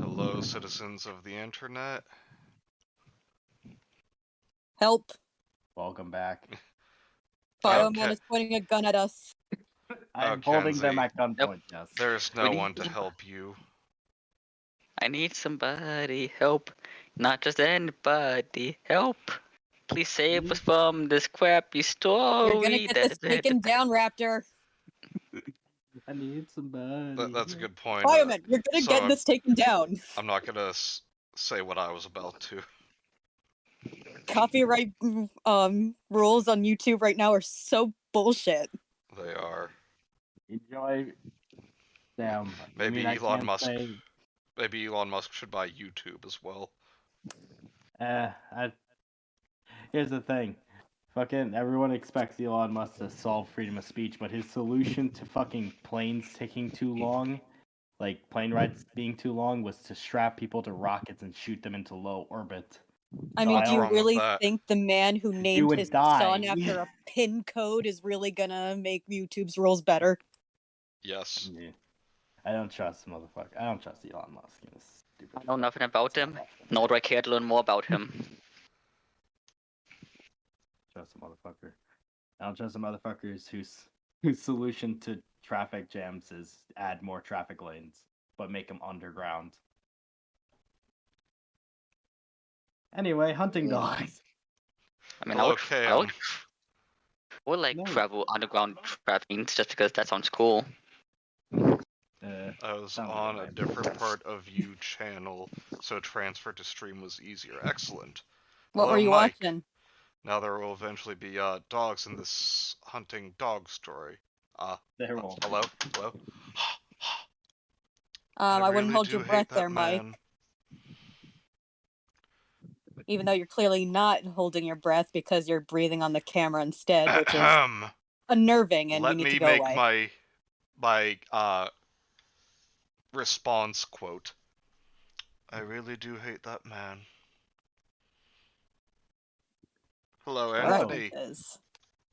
Hello, citizens of the internet. Help. Welcome back. BioFem is pointing a gun at us. I'm holding them Kenzie, at gunpoint, yes. There's no one to help you. I need somebody help. Not just anybody help. Please save us from this crappy story. You're gonna get this taken down, Raptor. I need somebody. That's a good point. BioFem, you're gonna so get this taken down. I'm not gonna say what I was about to. Copyright rules on YouTube right now are so bullshit. They are. Enjoy. Damn. Maybe I Elon can't Musk. say- Maybe Elon Musk should buy YouTube as well. Here's the thing. Fucking everyone expects Elon Musk to solve freedom of speech, but his solution to fucking planes taking too long, like plane rides being too long, was to strap people to rockets and shoot them into low orbit. I mean, do you wrong with really that? think the man who named would his die. son after a pin code is really gonna make YouTube's rules better? Yes. Yeah. I don't trust motherfucker. I don't trust Elon Musk. He's stupid. I know nothing about him, nor do I care to learn more about him. Trust a motherfucker. I don't trust the motherfuckers whose solution to traffic jams is add more traffic lanes, but make them underground. Anyway, hunting dogs. I mean, Okay. I would like No. travel underground traveling just because that sounds cool. I was Sounds on like a different part of you channel, so transfer to stream was easier. Excellent. What Hello, were you Mike. watching? Now there will eventually be dogs in this hunting dog story. There will. Hello? Hello? I wouldn't really hold do your hate breath that there, Mike. man. Even though you're clearly not holding your breath because you're breathing on the camera instead, which is Ahem. unnerving, and Let you need me to go make away. my response quote. I really do hate that man. Hello, Hello. Andy.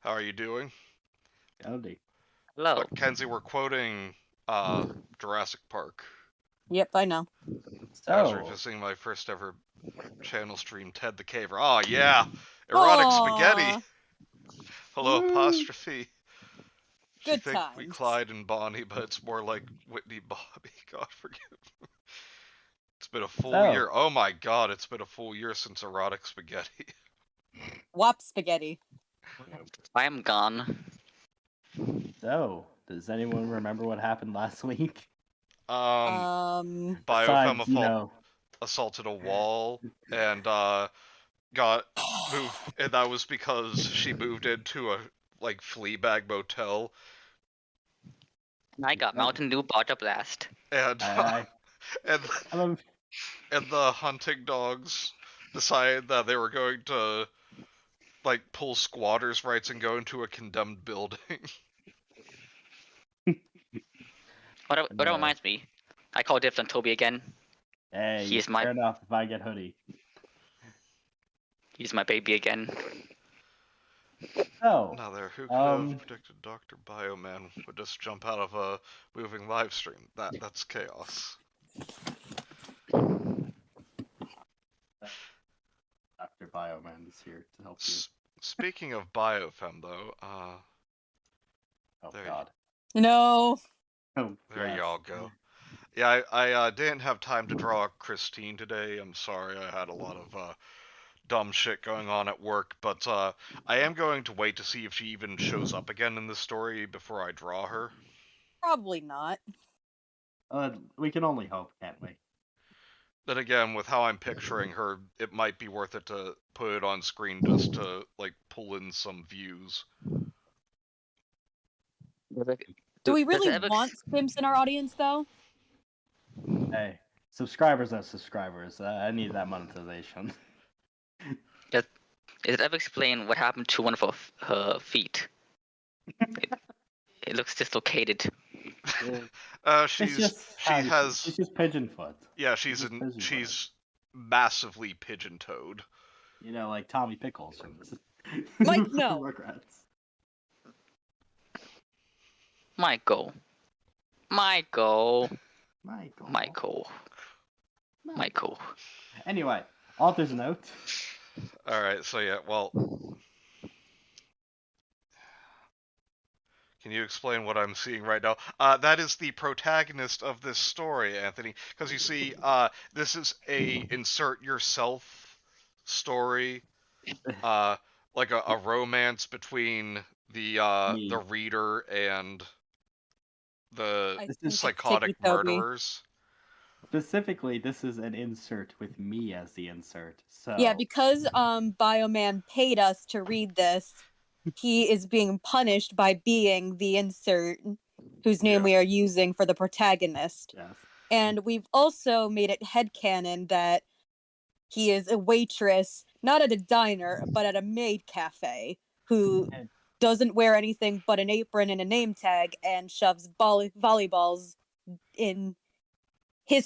How are you doing? Howdy. Hello. But Kenzie, we're quoting Jurassic Park. Yep, I know. I was So, revisiting my first ever channel stream, Ted the Caver. Oh yeah, erotic spaghetti. Hello, Woo. apostrophe. She Good think we times. Clyde and Bonnie, but it's more like Whitney Bobby. God forgive me. It's been a full So. year. Oh my god, it's been a full year since erotic spaghetti. Wop spaghetti. I am gone. so, does anyone remember what happened last week? BioFem Besides, you know, assaulted a wall and got moved, and that was because she moved into a like Fleabag motel, I got Mountain Dew Butter Blast. and I- and I'm and the hunting dogs decided that they were going to like pull squatters' rights and go into a condemned building. What reminds me, I call dibs on Toby again. Hey, He's fair enough if I get hoodie. He's my baby again. So, Now there, who could have predicted Dr. Bioman would just jump out of a moving live stream? That's chaos. Dr. Bioman is here to help you. Speaking of BioFem, though, Oh there god. No. Oh, there yes. y'all go. Yeah, I didn't have time to draw Christine today. I'm sorry, I had a lot of dumb shit going on at work, but I am going to wait to see if she even shows up again in the story before I draw her. Probably not. We can only hope, can't we? Then again, with how I'm picturing her, it might be worth it to put it on screen just to like pull in some views. Do we really want Sims in our audience, though? Hey, subscribers are subscribers. I need that monetization. Does it ever explain what happened to one of her feet? It looks dislocated. She's just pigeon foot. Yeah, she's massively pigeon-toed. You know, like Tommy Pickles from this. Mike, no. Regrets. Michael. Michael. Anyway, author's note. Alright, so yeah, well, can you explain what I'm seeing right now? That is the protagonist of this story, Anthony. Because you see, this is a insert yourself story, like a romance between the Me. reader and the I This think is it's psychotic Toby. murderers. Specifically, this is an insert with me as the insert. So Yeah, because Bioman paid us to read this, he is being punished by being the insert whose name Yeah. we are using for the protagonist. yes. And we've also made it headcanon that he is a waitress, not at a diner, but at a maid cafe, who And- doesn't wear anything but an apron and a name tag and shoves volleyballs in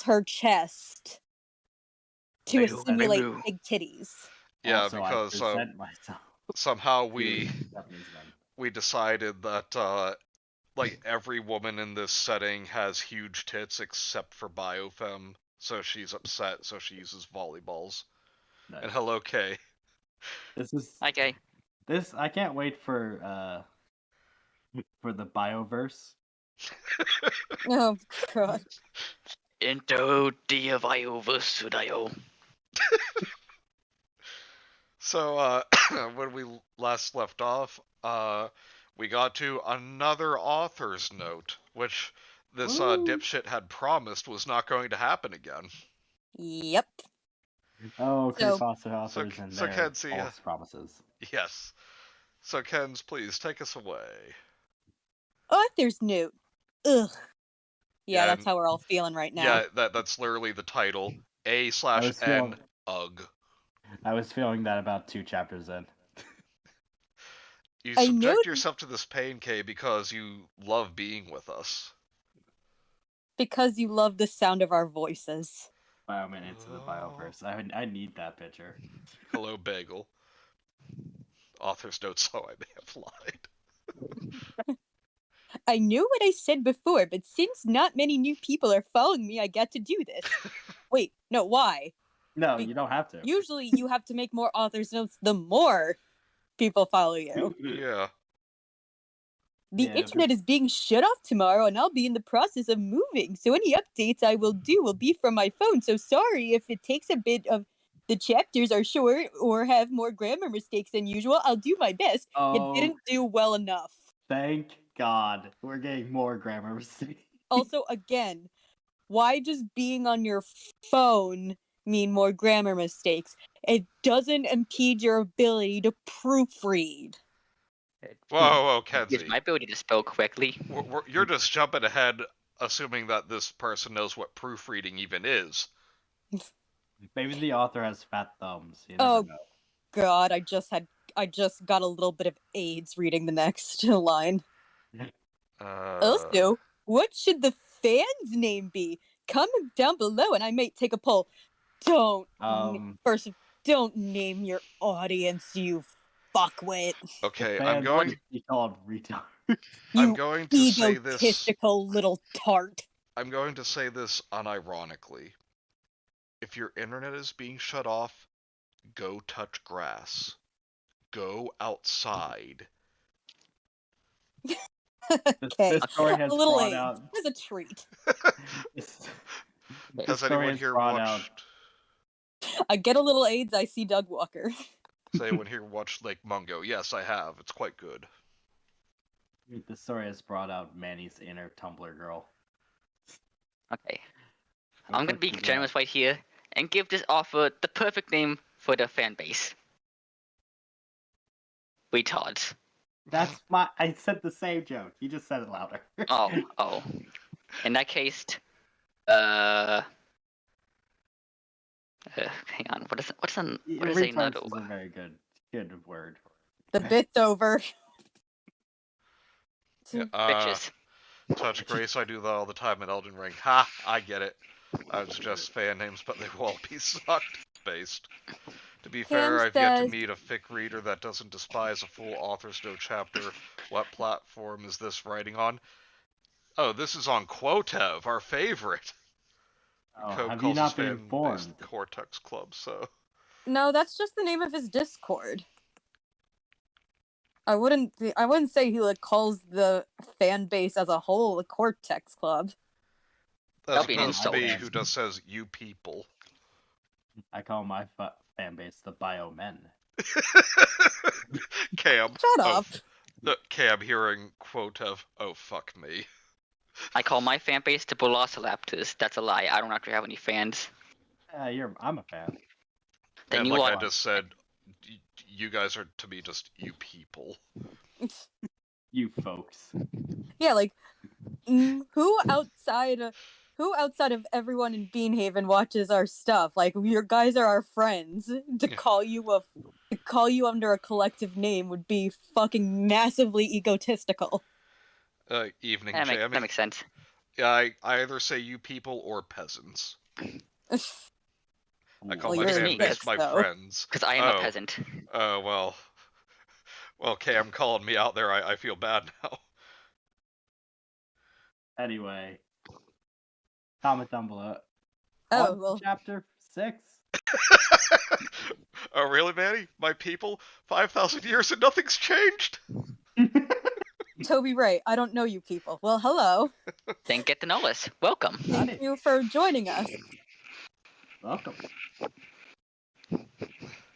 her chest to simulate big titties. Yeah, Also, I because present myself somehow to Japanese men. we decided that like every woman in this setting has huge tits except for BioFem, so she's upset, so she uses volleyballs. Nice. And hello, Kay. This is Okay. this. I can't wait for the Bioverse. Oh god. Into the Bioverse dayo. So, when we last left off, we got to another author's note, which this Woo. dipshit had promised was not going to happen again. Yep. Oh, So- creepypasta authors and so their Kenzie, false promises. Yes. So, Kens, please take us away. Author's note. Ugh. Yeah, Yeah, that's how we're all feeling right now. Yeah, that's literally the title. I was A/N feeling- UG. I was feeling that about 2 chapters in. You I know- subject yourself to this pain, Kay, because you love being with us. Because you love the sound of our voices. Bioman into the Bioverse. I need that picture. Hello, Bagel. Author's note, so I may have lied. I knew what I said before, but since not many new people are following me, I got to do this. Wait, no, why? No, you don't have to. Usually you have to make more author's notes the more people follow you. Yeah. The Yeah, internet is being shut off tomorrow, and I'll be in the process of moving, so any updates I will do will be from my phone. So sorry if it takes a bit of the chapters are short or have more grammar mistakes than usual. I'll do my best. Oh. You didn't do well enough. Thank God. We're getting more grammar mistakes. Also, again, why just being on your phone mean more grammar mistakes? It doesn't impede your ability to proofread. Whoa, Is Kenzie. my ability to spell correctly? You're just jumping ahead, assuming that this person knows what proofreading even is. Maybe the author has fat thumbs. You Oh. never know. God, I just got a little bit of AIDS reading the next line. Also, what should the fans' name be? Comment down below and I might take a poll. Don't name your audience, you fuckwit. Okay, Fans I'm going. would be called retard. I'm You going to say this. egotistical little tart. I'm going to say this unironically. If your internet is being shut off, go touch grass. Go outside. Okay, This story has a little brought AIDS out. as a treat. This Has story anyone has here brought watched? I get a little AIDS, I see Doug Walker. Has anyone here watched Lake Mungo? Yes, I have. It's quite good. This story has brought out Manny's inner Tumblr girl. Okay. I'm gonna be Congrats. generous right here and give this author the perfect name for the fan base. Retards. That's my. I said the same joke. You just said it louder. Oh. In that case, hang on. What is Retards another? is a very good word. The bit's over. Yeah, Bitches. Touch Grace, I do that all the time in Elden Ring. Ha! I get it. I would suggest fan names, but they will all be sucked based. To be fair, I've yet to says- meet a fic reader that doesn't despise a full author's note chapter. What platform is this writing on? Oh, this is on Quotev, our favorite. Oh, Cope have you calls his not been fan base informed? Cortex Club, so... No, that's just the name of his Discord. I wouldn't say he like calls the fan base as a whole a Cortex Club. As That'll be an opposed to insult. me, who just says, you people. I call my fan base the BioMen. Cam. Shut up. Cam hearing quote of, oh fuck me. I call my fan base the Velociraptors. That's a lie. I don't actually have any fans. I'm a fan. Then And you like are. I just said, you guys are to me just you people. You folks. Yeah, like who outside of everyone in Beanhaven watches our stuff? Like your guys are our friends. To call you under a collective name would be fucking massively egotistical. Evening, That Jamie. makes sense. Yeah, I either say you people or peasants. I call Well, my you're fan me, base 'cause- my friends. Because I am a peasant. Oh, well, Cam calling me out there, I feel bad now. Anyway, comment down below. Oh, On well. chapter 6. Oh, really, Manny? My people? 5,000 years and nothing's changed? Toby Ray, I don't know you people. Well, hello. Then get to know us. Welcome. Thank you for joining us. Welcome.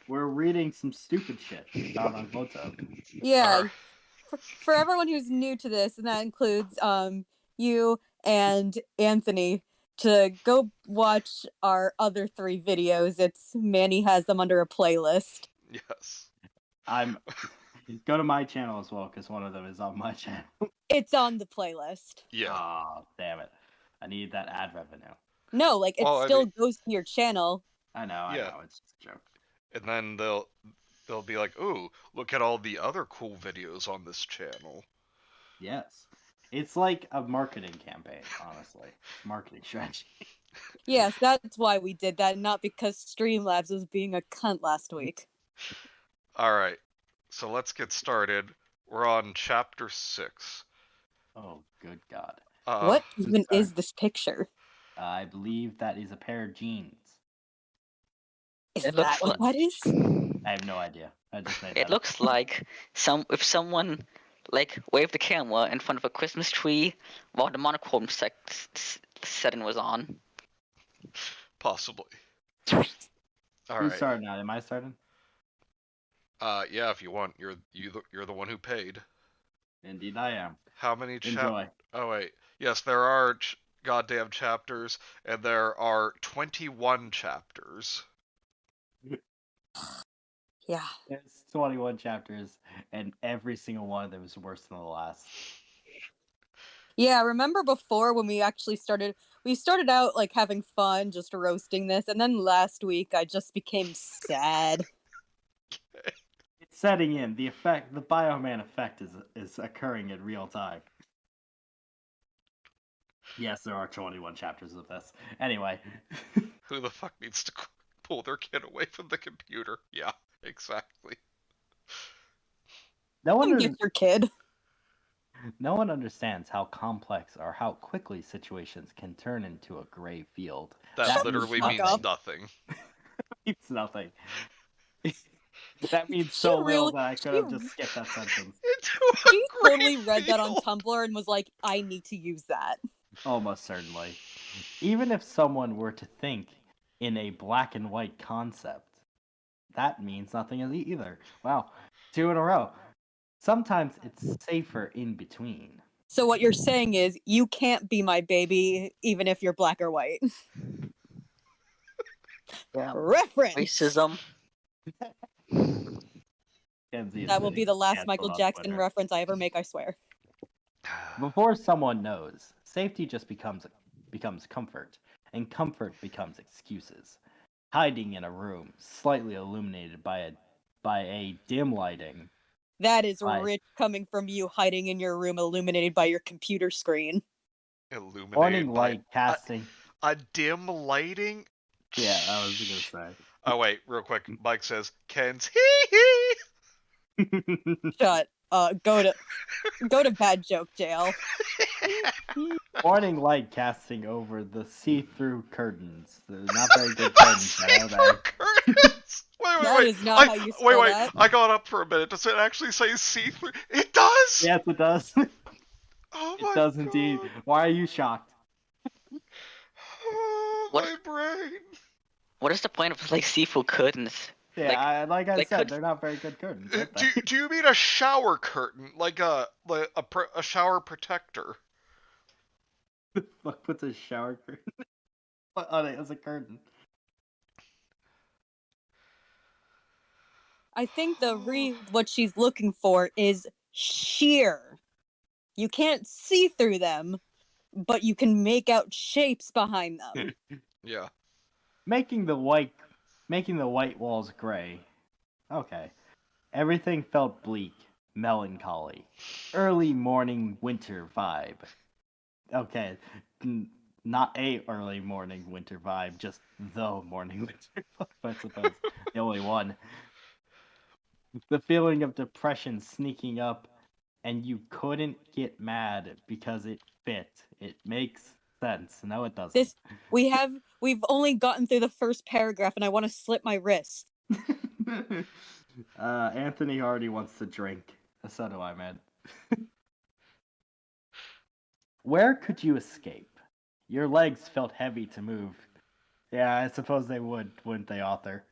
We're reading some stupid shit found on Photo. Yeah. Alright. For everyone who's new to this, and that includes you and Anthony, to go watch our other 3 videos. It's Manny has them under a playlist. Yes. Go to my channel as well, because one of them is on my channel. It's on the playlist. Yeah. Oh, damn it. I need that ad revenue. No, like it Well, I still mean- goes to your channel. I know, it's just a joke. And then they'll be like, ooh, look at all the other cool videos on this channel. Yes. It's like a marketing campaign, honestly. It's marketing strategy. Yes, that's why we did that, not because Streamlabs was being a cunt last week. Alright, so let's get started. We're on chapter 6. Oh, good God. What even sorry. is this picture? I believe that is a pair of jeans. Is It that looks what like- that is? I have no idea. I just made that It up. looks like if someone like waved the camera in front of a Christmas tree while the monochrome setting was on. Possibly. Who's Alright. starting now? Am I starting? Yeah, if you want. You're the one who paid. Indeed I am. How many Enjoy. Oh, wait. Yes, there are goddamn chapters, and there are 21 chapters. Yeah. There's 21 chapters, and every single one of them is worse than the last. Yeah, remember before when we actually started out like having fun just roasting this, and then last week I just became sad. It's setting in. The Bioman effect is occurring in real time. Yes, there are 21 chapters of this. Anyway. Who the fuck needs to pull their kid away from the computer? Yeah, exactly. No one, Get your kid. no one understands how complex or how quickly situations can turn into a gray field. That literally fuck means up. nothing. It's nothing. That means so She little really- that I could have just skipped that sentence. She totally read that on Tumblr and was like, I need to use that. Almost certainly. Even if someone were to think in a black and white concept, that means nothing either. Wow, 2 in a row. Sometimes it's safer in between. So what you're saying is you can't be my baby even if you're black or white. Yeah. Reference. Racism. Kenzie is That will getting be the last canceled Michael on Jackson Twitter. reference I ever make, I swear. Before someone knows, safety just becomes comfort, and comfort becomes excuses. Hiding in a room slightly illuminated by a dim lighting. That is Right. rich coming from you hiding in your room illuminated by your computer screen. Illuminated Warning by light casting. a dim lighting. Yeah, I was gonna say. Oh wait, real quick. Mike says, "Ken's hee hee." Shut. Go to bad joke jail. Morning light casting over the see-through curtains. They're not very good curtains, are See-through they? curtains. That Wait. is not how you spell Wait. that. I got up for a minute. Does it actually say see-through? It does. Yes, it does. Oh It my does indeed. god. Why are you shocked? Oh, What? my brain. What is the point of like seafood curtains? Yeah, like I like said, could- they're not very good curtains, aren't they? Do you mean a shower curtain, like a shower protector? Fuck puts a shower curtain on it as a curtain? I think what she's looking for is sheer. You can't see through them, but you can make out shapes behind them. Yeah. Making the white walls gray. Okay. Everything felt bleak, melancholy. Early morning winter vibe. Okay. Not a early morning winter vibe, just the morning winter vibe, I suppose. The only one. The feeling of depression sneaking up, and you couldn't get mad because it fit. It makes sense. No, it doesn't. We've only gotten through the first paragraph and I want to slip my wrist. Anthony Hardy wants to drink. So do I, man. Where could you escape? Your legs felt heavy to move. Yeah, I suppose they would, wouldn't they, author?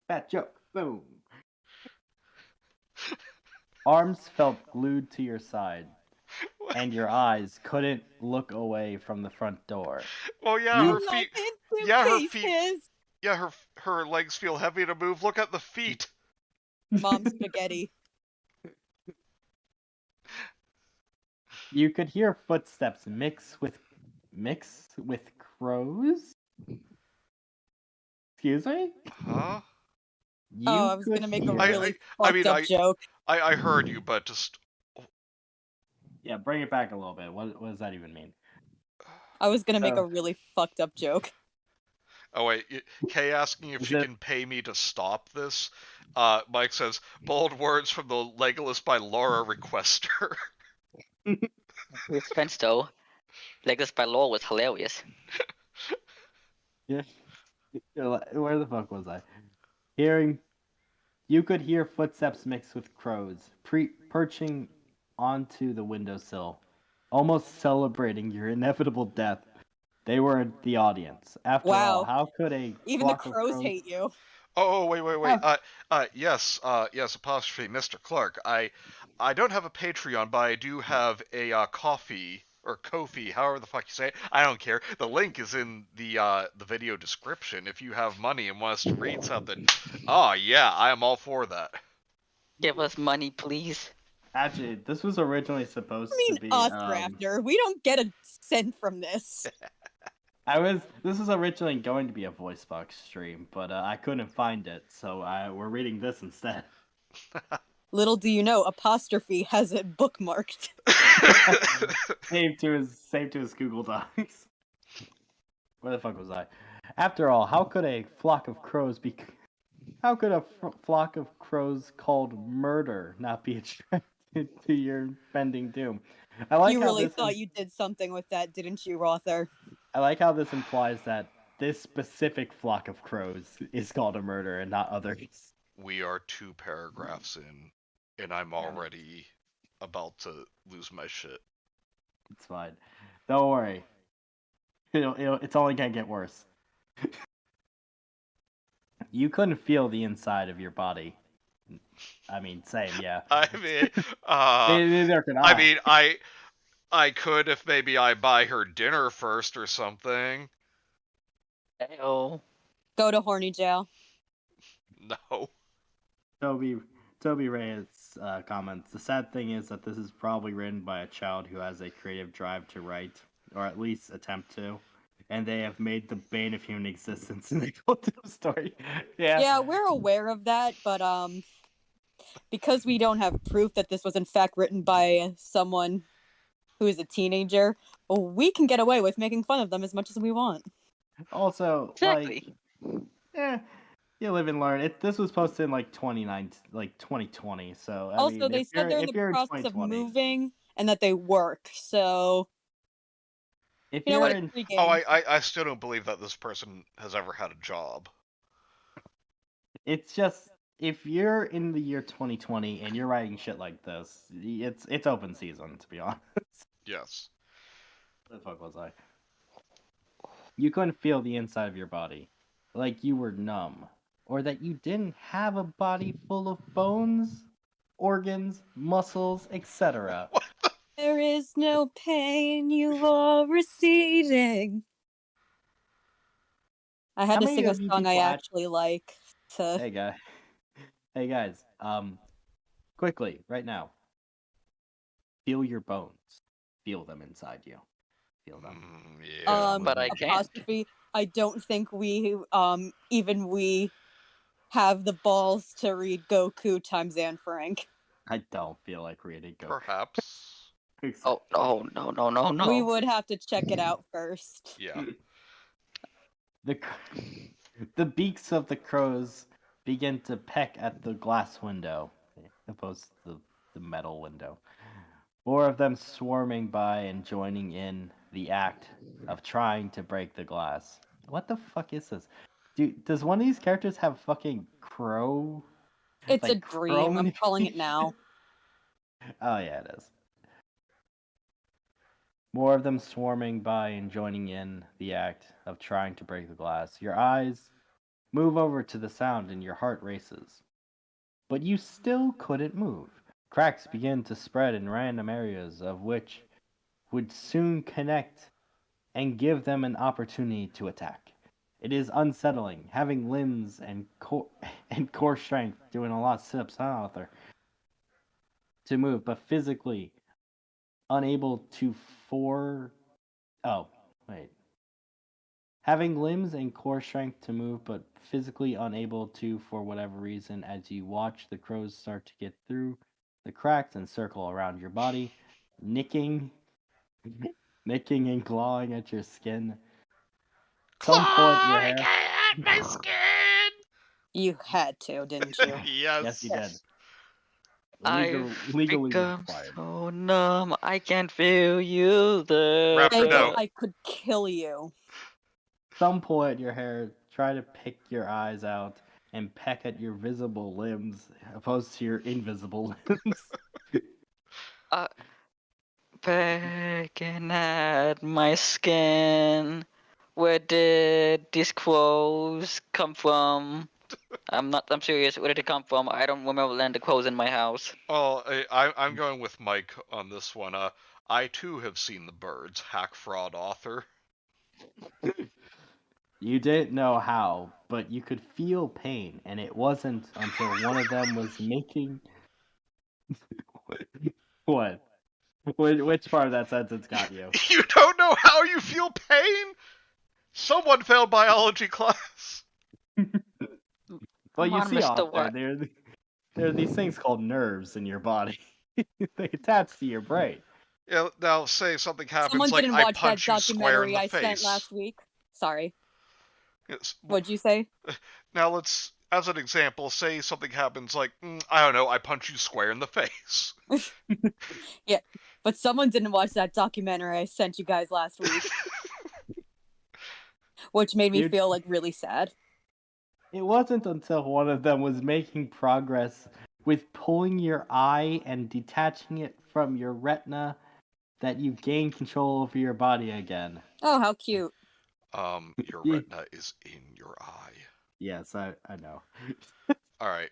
Fat joke. Boom. Arms felt glued to your side, and your eyes couldn't look away from the front door. Well, yeah, You- her Look feet. into Yeah, her feet. pieces. Yeah, her legs feel heavy to move. Look at the feet. Mom spaghetti. You could hear footsteps mix with crows. Excuse me? Huh? You I was could gonna make a hear- really I fucked mean, up joke. I heard you, but just. Yeah, bring it back a little bit. What does that even mean? I was gonna make uh, a really fucked up joke. Oh wait, Kay asking if Is she it- can pay me to stop this. Mike says bold words from the Legolas by Laura requester. With friends though, like this by law was hilarious. Yeah. Where the fuck was I? You could hear footsteps mixed with crows, perching onto the windowsill, almost celebrating your inevitable death. They were the audience. After all, Wow. how could a Even the flock of crows hate you. Oh, wait. Ah. Yes, apostrophe, Mr. Clark. I don't have a Patreon, but I do have a coffee or Ko-fi, however the fuck you say it. I don't care. The link is in the video description. If you have money and want us to read something, oh yeah, I am all for that. Give us money, please. Actually, this was originally supposed I mean, to be. us, Raptor. We don't get a cent from this. This was originally going to be a voice box stream, but I couldn't find it, so we're reading this instead. Little do you know, apostrophe has it bookmarked. Saved to his Google Docs. Where the fuck was I? After all, how could a flock of crows be? How could a flock of crows called murder not be attracted to your impending doom? I like You how really this thought you did something with that, didn't you, Rother? I like how this implies that this specific flock of crows is called a murder and not others. We are 2 paragraphs in, and I'm already about to lose my shit. It's fine. Don't worry. It's only gonna get worse. You couldn't feel the inside of your body. I mean, same, yeah. I mean, Neither can I. I mean, I could if maybe I buy her dinner first or something. Heyo. Go to horny jail. No. Toby Reyes comments, the sad thing is that this is probably written by a child who has a creative drive to write, or at least attempt to, and they have made the bane of human existence and they told the story. Yeah, we're aware of that, but because we don't have proof that this was in fact written by someone who is a teenager, we can get away with making fun of them as much as we want. Also, Exactly. you live and learn. This was posted in 2020. So I Also, mean, they if said they're you're- in if the you're process of 2020 moving, and that they work. So If you know you're what? It's in, free Oh, game. I still don't believe that this person has ever had a job. it's just if you're in the year 2020 and you're writing shit like this, it's open season, to be honest. Yes. What the fuck was I? You couldn't feel the inside of your body, like you were numb, or that you didn't have a body full of bones, organs, muscles, etc. There is no pain you are receding. I had How to many sing a of you song I people actually like. To Hey guys, hey guys, quickly right now, feel your bones, feel them inside you, feel them. Yeah. But I can't. apostrophe. I don't think we even we have the balls to read Goku times Anne Frank. I don't feel like reading Go. Perhaps. Oh, no. We would have to check it out first. Yeah. The the beaks of the crows begin to peck at the glass window, opposed to the metal window. More of them swarming by and joining in the act of trying to break the glass. What the fuck is this? Does one of these characters have fucking crow? It's a Like dream. I'm calling it now. Oh yeah, it is. More of them swarming by and joining in the act of trying to break the glass. Your eyes move over to the sound and your heart races. But you still couldn't move. Cracks begin to spread in random areas of which would soon connect and give them an opportunity to attack. It is unsettling, having limbs and core strength, doing a lot of sit-ups, huh, Arthur? To move, but physically unable to Oh, wait. Having limbs and core strength to move, but physically unable to for whatever reason, as you watch the crows start to get through the cracks and circle around your body, nicking, nicking and clawing at your skin. Some pull at your hair. At my skin! You had to, didn't you? Yes. Yes, you did. I've Legally become required. so numb, I can't feel you there. Raptor, Megan, no. I could kill you. Some pull at your hair, try to pick your eyes out, and peck at your visible limbs, opposed to your invisible limbs. Pecking at my skin. Where did these crows come from? I'm serious. Where did they come from? I don't remember landing the crows in my house. Oh, I'm going with Mike on this one. I too have seen the birds. Hack fraud author. You didn't know how, but you could feel pain, and it wasn't until one of them was making. What? Which part of that sentence got you? You don't know how you feel pain? Someone failed biology class. Well, Come you on, see, Mr. off there, What? there are these things called nerves in your body. They attach to your brain. Yeah, now say something happens Someone like didn't I watch that punch you square in documentary the I sent face. last week. Sorry. Yes. What'd you say? Now let's, as an example, say something happens like, I don't know, I punch you square in the face. Yeah, but someone didn't watch that documentary I sent you guys last week, which made me Dude. feel like really sad. It wasn't until one of them was making progress with pulling your eye and detaching it from your retina that you gained control over your body again. Oh, how cute. Your Yeah. retina is in your eye. Yes, I know. Alright.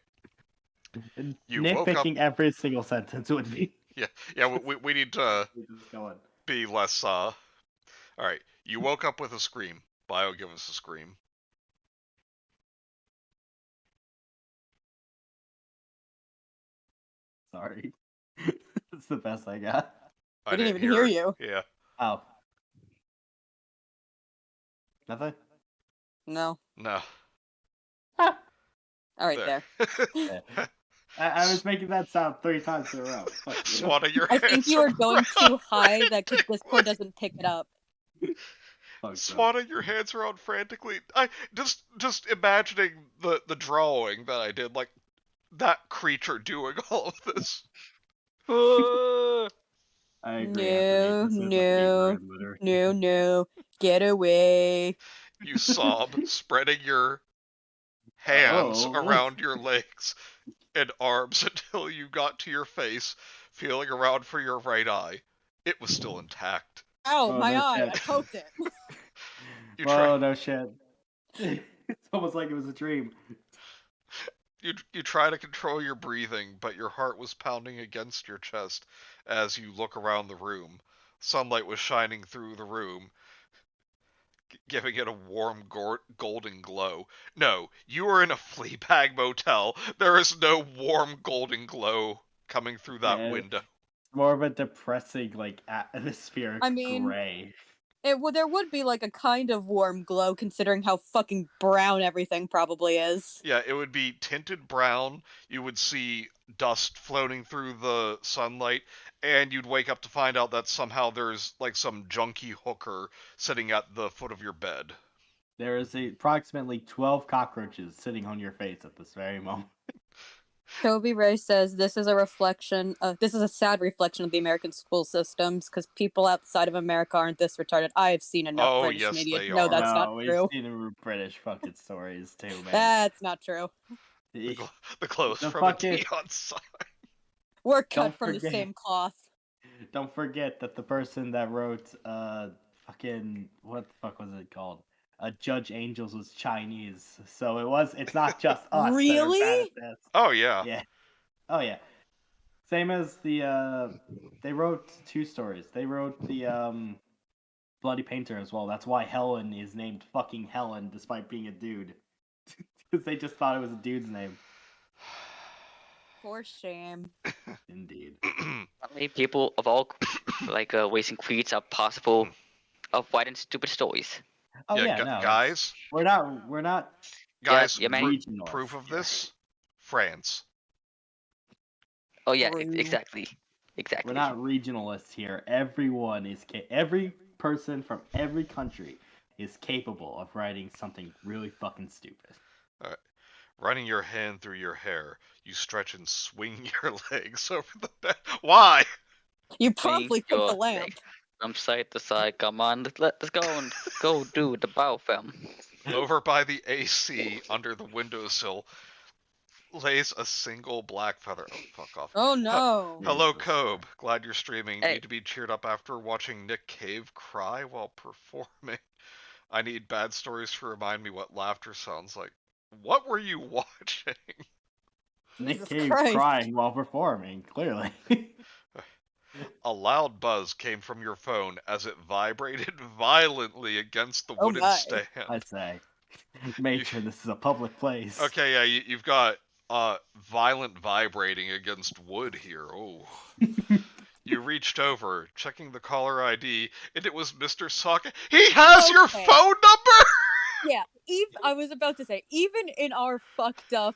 You woke up. Nitpicking every single sentence would be. Yeah, we need to Just going. be less, Alright. You woke up with a scream. Bio, give us a scream. Sorry. That's the best I got. I didn't even hear you. Yeah. Oh. Nothing? No. No. Ah. All right, there. Yeah. I was making that sound 3 times in a row. Fuck you. Swatting your I hands think you were around. going too high that because Discord doesn't pick it up. Fuck, Swatting your hands around frantically. I just imagining the drawing that I did, like that creature doing all of this. I agree, Anthony. This is a fever in literature. no. Get away. You sob, spreading your hands Oh. around your legs and arms until you got to your face, feeling around for your right eye. It was still intact. Ow, Oh, my no eye. shit. I poked it. You try. Whoa, no shit. It's almost like it was a dream. You try to control your breathing, but your heart was pounding against your chest as you look around the room. Sunlight was shining through the room, giving it a warm golden glow. No, you are in a Fleabag motel. There is no warm golden glow coming through that Yeah, window. it's more of a depressing, like, atmospheric I mean, gray. there would be like a kind of warm glow considering how fucking brown everything probably is. Yeah, it would be tinted brown. You would see dust floating through the sunlight, and you'd wake up to find out that somehow there's like some junky hooker sitting at the foot of your bed. There is approximately 12 cockroaches sitting on your face at this very moment. Kobe Ray says this is a sad reflection of the American school systems because people outside of America aren't this retarded. I have seen enough Oh, British yes, media. they No, are. that's not No, we've true. seen British fucking stories too, man. That's not true. The clothes The from a fucking- Dion side. We're cut Don't from the forget- same cloth. Don't forget that the person that wrote fucking what the fuck was it called? Judge Angels was Chinese, so it's not just us. Really? That are bad at this. Oh, yeah. Yeah. Oh yeah. Same as the they wrote two stories. They wrote the Bloody Painter as well. That's why Helen is named fucking Helen despite being a dude. Because they just thought it was a dude's name. For shame. Indeed. How many people of all like race and creeds are possible of writing stupid stories? Oh yeah, gu- no. guys, We're not guys, yeah, man. regional. proof of this? France. Oh yeah, True. exactly. We're not regionalists here. Everyone is every person from every country is capable of writing something really fucking stupid. Running your hand through your hair, you stretch and swing your legs over the bed. Why? You promptly took the your lamp. leg from side to side. Come on, let's go and go do the BioFem. Over by the AC, under the windowsill, lays a single black feather. Oh, fuck off. Oh no. Hello, Jesus. Kobe. Glad you're streaming. Hey. Need to be cheered up after watching Nick Cave cry while performing. I need bad stories to remind me what laughter sounds like. What were you watching? Nick Jesus Cave Christ. crying while performing, clearly. A loud buzz came from your phone as it vibrated violently against the Oh wooden my. stand. I say. Matron, this is a public place. Okay, yeah, you've got violent vibrating against wood here. Oh. You reached over, checking the caller ID, and it was Mr. Socket. He has your Okay. phone number! Yeah, I was about to say, even in our fucked up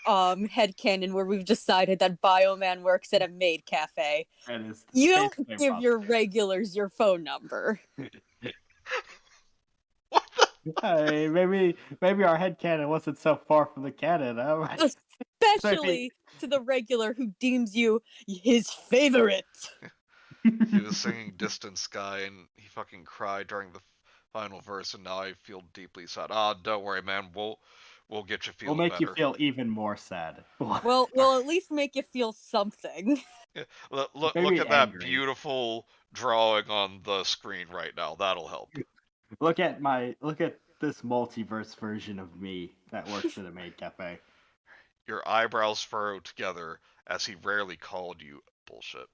headcanon where we've decided that Bioman works at a maid cafe, That is you don't basically give impossible. your regulars your phone number. What the? Hey, maybe our headcanon wasn't so far from the canon. Especially to the regular who deems you his favorite. He was singing Distant Sky, and he fucking cried during the final verse, and now I feel deeply sad. Ah, don't worry, man. We'll get you feeling We'll make better. you feel even more sad. Well, we'll at least make you feel something. Yeah, look Maybe at that angry. beautiful drawing on the screen right now. That'll help. Look at this multiverse version of me that works at a maid cafe. Your eyebrows furrowed together as he rarely called you. Bullshit.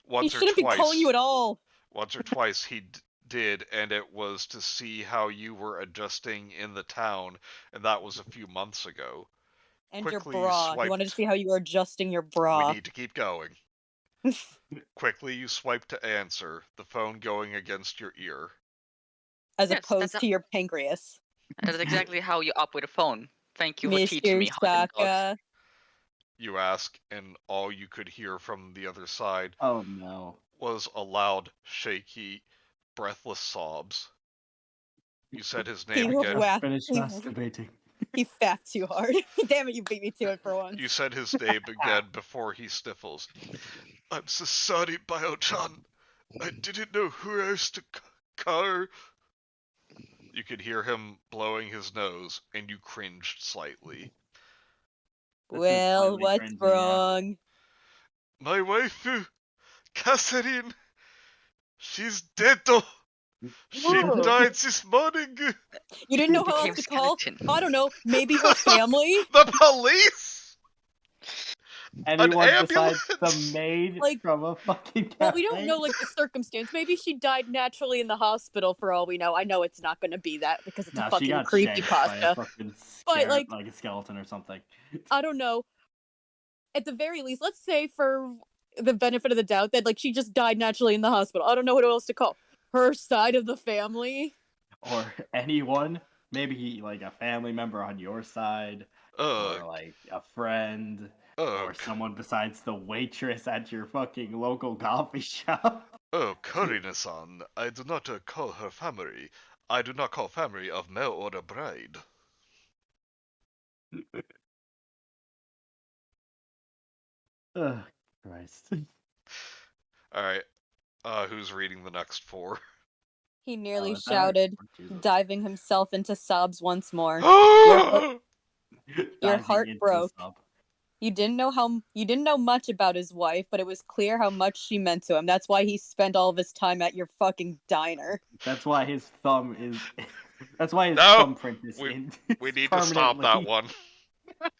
He Once or shouldn't be twice. calling you at all. Once or twice he did, and it was to see how you were adjusting in the town, and that was a few months ago. And Quickly your bra. swiped. He wanted to see how you were adjusting your bra. We need to keep going. Quickly you swiped to answer, the phone going against your ear. As Yes, opposed that's to your pancreas. That's exactly how you operate a phone. Thank you for Mr. teaching me how to dogs. Saka. You ask, and all you could hear from the other side Oh no. was a loud, shaky, breathless sobs. You said his name He again. Wow. Finish He- masturbating. He fapped too hard. Damn it, you beat me to it for once. You said his name again before he sniffles. I'm so sorry, Bio-chan. I didn't know who else to call. You could hear him blowing his nose, and you cringed slightly. This is Well, slightly what's cringy, yeah. wrong? My wife, Catherine, she's dead though. She Whoa. died this morning. You didn't know how Became else to call? skeleton. I don't know. Maybe her family? The police? Anyone besides the ambulance? maid Like- from a fucking cafe? Well, we don't know like the circumstance. Maybe she died naturally in the hospital for all we know. I know it's not going to be that because it's No, a she fucking got shanked by a creepypasta. fucking But, like- a skeleton or something. I don't know. At the very least, let's say for the benefit of the doubt that like she just died naturally in the hospital. I don't know what else to call her side of the family. Or anyone, maybe like a family member on your side, or like a friend, or someone besides the waitress at your fucking local coffee shop. Oh, Korine-san, I do not call her family. I do not call family of male or a bride. Ugh, Christ. Alright, who's reading the next 4? He nearly is that shouted, our- Jesus. diving himself into sobs once more. Oh! Your Diving heart into broke. sub. You didn't know much about his wife, but it was clear how much she meant to him. That's why he spent all of his time at your fucking diner. That's why his thumb is. That's why his No! thumbprint is We- in. We need to stop that permanently- one.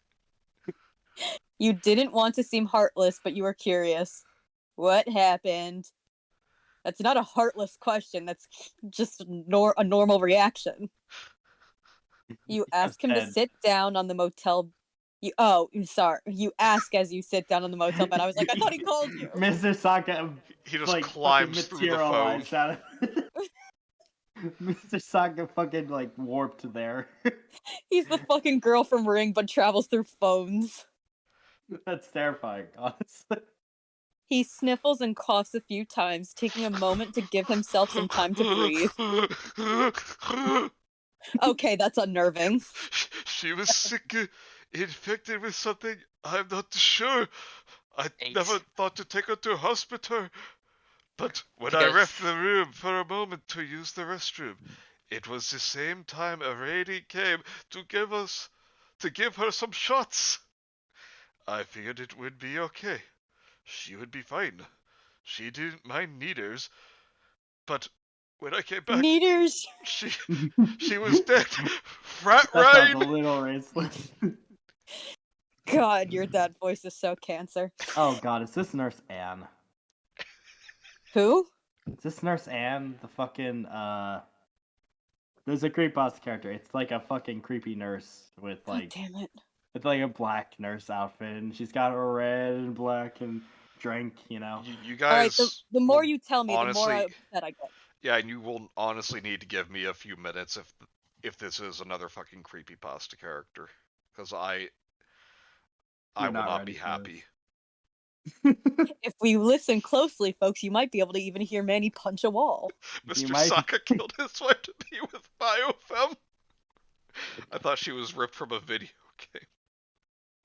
You didn't want to seem heartless, but you were curious. What happened? That's not a heartless question. That's just a normal reaction. You ask him to said- sit down on the motel. You ask as you sit down on the motel bed. I was like, I thought he called you. Mr. Saka He just like climbs fucking through the phone. materialized out of Mr. Saka fucking like warped there. He's the fucking girl from Ring, but travels through phones. That's terrifying, honestly. He sniffles and coughs a few times, taking a moment to give himself some time to breathe. Okay, that's unnerving. She was sick, infected with something. I'm not sure. I AIDS. never thought to take her to a hospital. But when I Because- left the room for a moment to use the restroom, it was the same time a lady came to give her some shots. I figured it would be okay. She would be fine. She didn't mind needles. But when I came back, Meters. she was dead. Frat That sounds ride. a little racist. God, your dad voice is so cancer. Oh god, is this Nurse Anne? Who? Is this Nurse Anne? The fucking there's a creepypasta character. It's like a fucking creepy nurse with like God damn it. it's like a black nurse outfit, and she's got a red and black and drink, you know. You All right, guys. the more will you tell me, the more honestly- upset I get. Yeah, and you will honestly need to give me a few minutes if this is another fucking creepypasta character, because I You're will not not ready be for happy. If we listen closely, folks, you might be able to even hear Manny punch a wall. Mr. might- Saka killed his wife to be with BioFem. I thought she was ripped from a video game.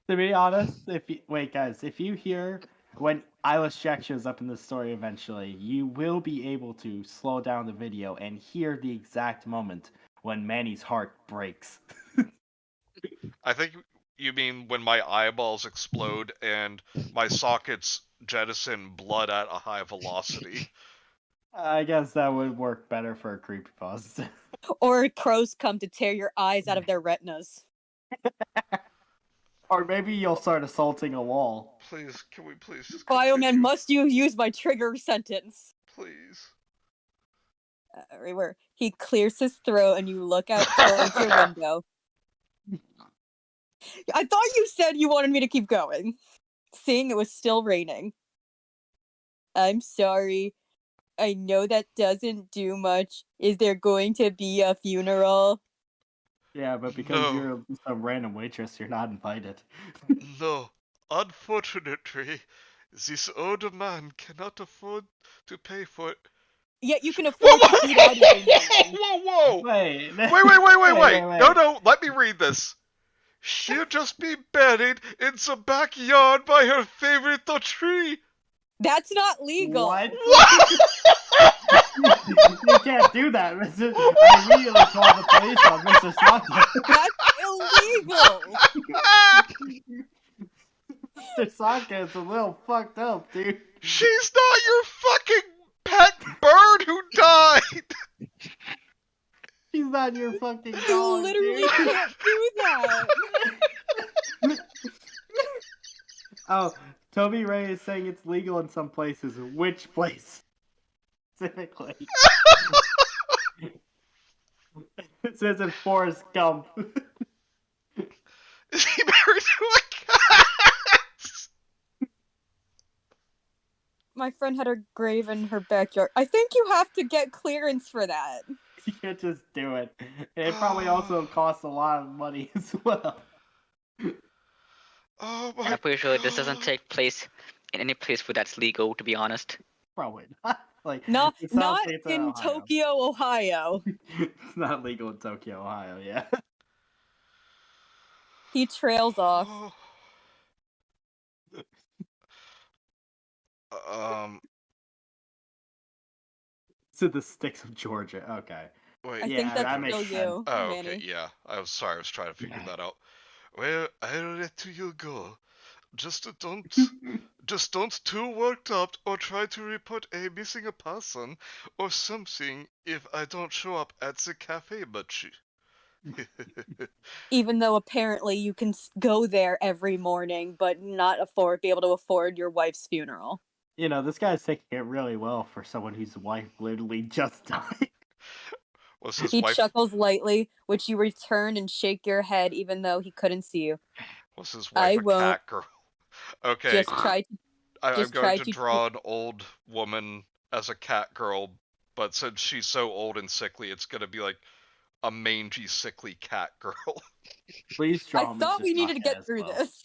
To be honest, if you hear when Eyeless Jack shows up in the story eventually, you will be able to slow down the video and hear the exact moment when Manny's heart breaks. I think you mean when my eyeballs explode and my sockets jettison blood at a high velocity. I guess that would work better for a creepypasta. Or crows come to tear your eyes out of their retinas. Or maybe you'll start assaulting a wall. Please, can we please just Bioman, continue? must you use my trigger sentence? Please. Where he clears his throat and you look out towards your window. I thought you said you wanted me to keep going. Seeing it was still raining. I'm sorry. I know that doesn't do much. Is there going to be a funeral? Yeah, but because No. you're some random waitress, you're not invited. No, unfortunately, this old man cannot afford to pay for it. Yet you can afford to eat out every morning. Whoa! Wait, Wait! No, let me read this. She'll just be buried in the backyard by her favorite tree. That's not legal. What? What? You can't do that, Mr. I immediately called the police on Mr. Saka. That's illegal. Mr. Saka is a little fucked up, dude. She's not your fucking pet bird who died! She's not your fucking You dog, literally dude. can't do that. Oh, Toby Ray is saying it's legal in some places. Which place? Specifically. It says in Forrest Gump. Is he married to a cat? My friend had her grave in her backyard. I think you have to get clearance for that. You can't just do it. It probably also costs a lot of money as well. Oh my And I'm pretty sure this doesn't God. take place in any place where that's legal, to be honest. Probably not. Like, Not it sounds not like it's in Ohio. Tokyo, Ohio. It's not legal in Tokyo, Ohio, yeah. He trails off. Um, To the sticks of Georgia, okay. wait. I Yeah, think that's that makes still sense. you, Oh, Manny. okay, yeah. I was sorry, I was trying to figure that out. Well, I'll let you go. Just don't too worked up or try to report a missing a person or something if I don't show up at the cafe much. Even though apparently you can go there every morning, but not be able to afford your wife's funeral. You know, this guy's taking it really well for someone whose wife literally just died. Was his He wife chuckles lightly, which you return and shake your head, even though he couldn't see you. was his I wife a won't. cat girl? Okay, Just try. I'm just going try to to draw an old woman as a cat girl, but since she's so old and sickly, it's gonna be like a mangy, sickly cat girl. Please I draw thought Mr. we needed to Saka get as through well. this.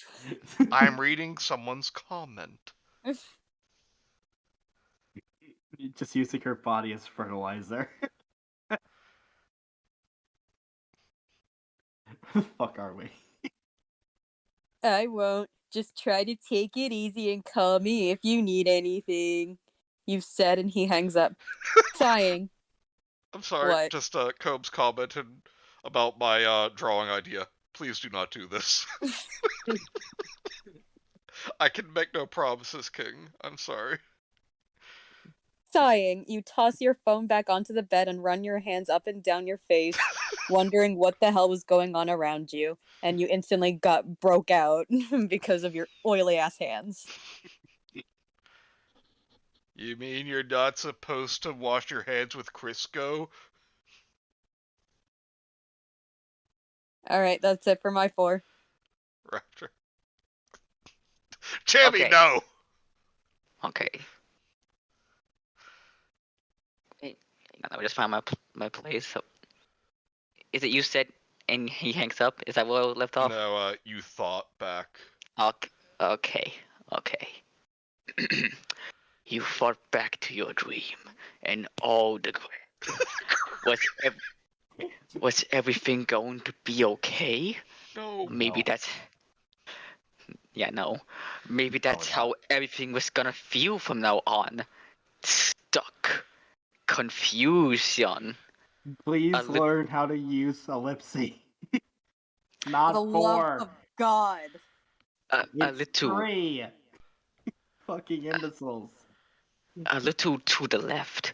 I'm reading someone's comment. Just using her body as fertilizer. Who the fuck are we? I won't. Just try to take it easy and call me if you need anything. You've said, and he hangs up, sighing. I'm sorry, What? just Combs commented about my drawing idea. Please do not do this. I can make no promises, King. I'm sorry. Sighing, you toss your phone back onto the bed and run your hands up and down your face, wondering what the hell was going on around you, and you instantly broke out because of your oily ass hands. You mean you're not supposed to wash your hands with Crisco? Alright, that's it for my 4. Raptor. Chammy, Okay. no! Okay. Wait, I just found my place. So, is it you said and he hangs up? Is that where I left off? No, you thought back. Okay. You fought back to your dream, and all the was everything going to be okay? No. Maybe that's no. Maybe that's how everything was gonna feel from now on. Stuck. Confusion. Please learn how to use ellipsis. Not the 4. love of God. A It's little 3. Fucking imbeciles. a little to the left,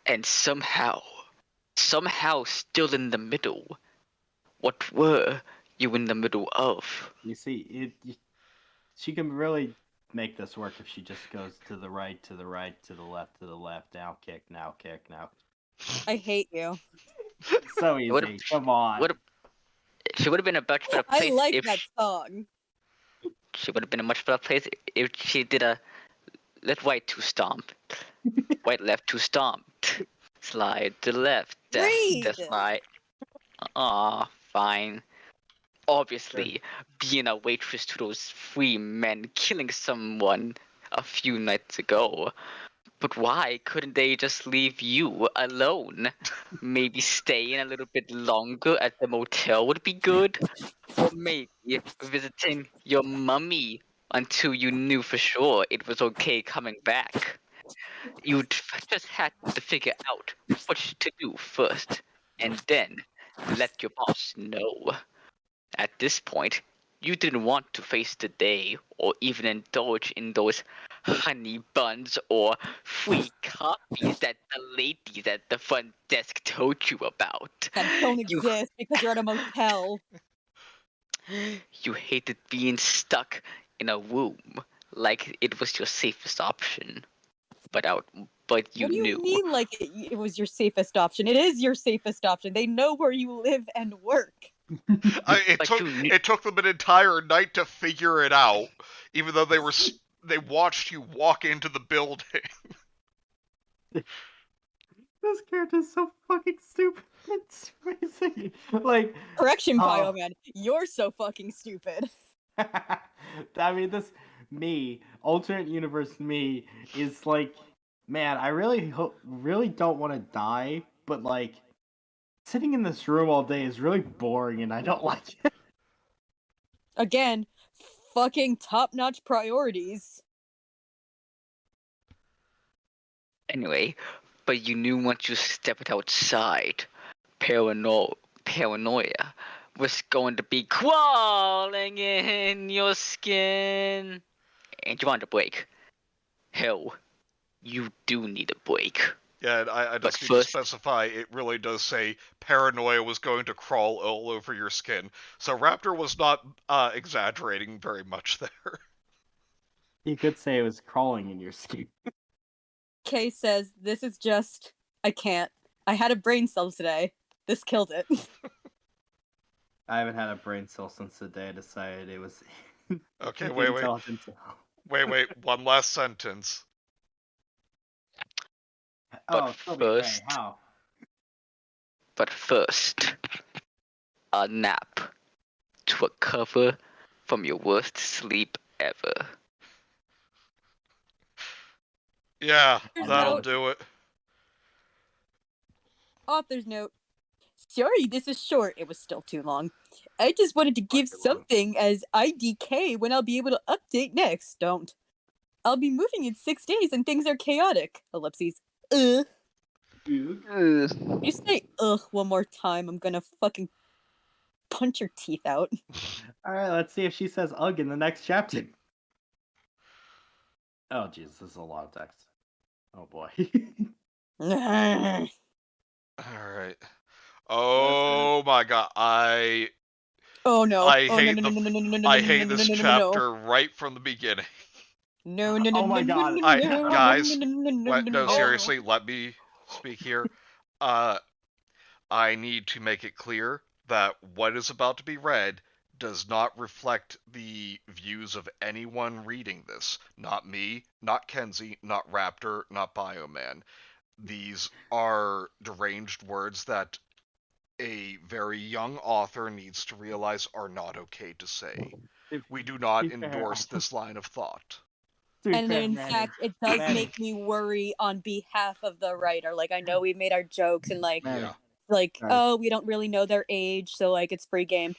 and somehow still in the middle. What were you in the middle of? You see, she can really make this work if she just goes to the right, to the right, to the left, now kick, now. I hate you. So easy. Come on. She would have been a much better place I like if that song. she would have been a much better place if she did a left right to stomp, right left to stomp, slide to the left, Read! slide. Aw, fine. Obviously, being a waitress to those 3 men killing someone a few nights ago. But why couldn't they just leave you alone? Maybe staying a little bit longer at the motel would be good? Or maybe visiting your mummy until you knew for sure it was okay coming back. You just had to figure out what to do first, and then let your boss know. At this point, you didn't want to face the day or even indulge in those honey buns or free coffees that the ladies at the front desk told you about. That don't You exist because you're at a motel. you hated being stuck in a room like it was your safest option. But you What do you knew. mean like it was your safest option? It is your safest option. They know where you live and work. It took them an entire night to figure it out, even though they watched you walk into the building. This character's so fucking stupid. It's crazy. Like, Correction, Oh. Bioman. You're so fucking stupid. I mean, this me, alternate universe me, is like, man, I really don't want to die, but like, sitting in this room all day is really boring, and I don't like it. Again, fucking top-notch priorities. Anyway, but you knew once you stepped outside, paranoia was going to be crawling in your skin. And you want a break. Hell, you do need a break. Yeah, and I But just need first- to specify, it really does say paranoia was going to crawl all over your skin. So Raptor was not exaggerating very much there. You could say it was crawling in your skin. Kay says, this is just... I can't. I had a brain cell today. This killed it. I haven't had a brain cell since the day I decided it was. Okay, wait. intelligent. Wait, one last sentence. But Oh, Toby Ray, first- how? But first, a nap to recover from your worst sleep ever. Yeah, There's that'll no- do it. Author's note. Sorry, this is short. It was still too long. I just wanted to give Fucking long. something as IDK when I'll be able to update next. Don't. I'll be moving in 6 days and things are chaotic. Ellipses. Ugh. You say ugh one more time, I'm gonna fucking punch your teeth out. Alright, let's see if she says ugh in the next chapter. Oh, Jesus, this is a lot of text. Oh, boy. Ugh. Alright. Oh my god, Oh no. I Oh, hate no, no, the- no, no, no, no, no, I no, hate no, this no, no, no, chapter right from the beginning. No, no, no, Oh my no, God. no, I- no, guys, no, no, no, No, no. seriously, let me speak here. I need to make it clear that what is about to be read does not reflect the views of anyone reading this. Not me, not Kenzie, not Raptor, not Bioman. These are deranged words that a very young author needs to realize are not okay to say. We do not To be fair, endorse this line of thought. To be And fair, in Manny, fact, it does Manny, make me worry on behalf of the writer. Like, I know we've made our jokes and like, Manny, Yeah. like, Right. oh, we don't really know their age, so like, it's free game.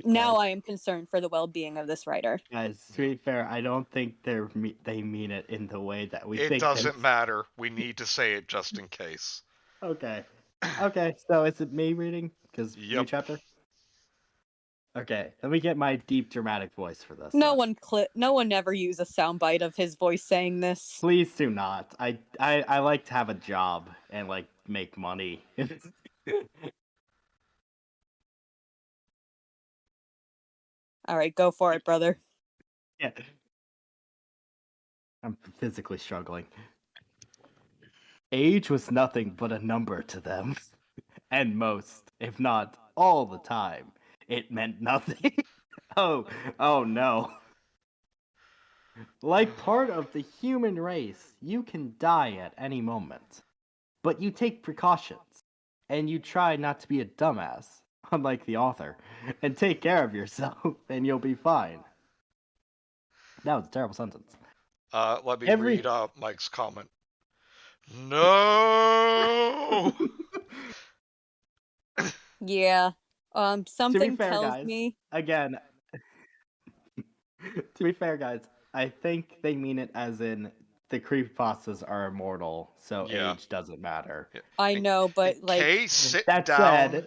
Now guys, I am concerned for the well-being of this writer. guys, to be fair, I don't think they mean it in the way that we It think. doesn't it's- matter. We need to say it just in case. Okay. Okay, so is it me reading? Because new Yep. chapter? Okay, let me get my deep dramatic voice for this. No one ever use a soundbite of his voice saying this. Please do not. I like to have a job and like make money. All right, go for it, brother. Yeah. I'm physically struggling. Age was nothing but a number to them. And most, if not all the time, it meant nothing. oh no. Like part of the human race, you can die at any moment. But you take precautions, and you try not to be a dumbass, unlike the author, and take care of yourself, and you'll be fine. That was a terrible sentence. Let me Every- read Mike's comment. No. Yeah. Something fair, tells guys, me. Again, to be fair, guys, I think they mean it as in the creepypastas are immortal, so Yeah. age doesn't matter. Yeah. I know, but like Kay, sit That down.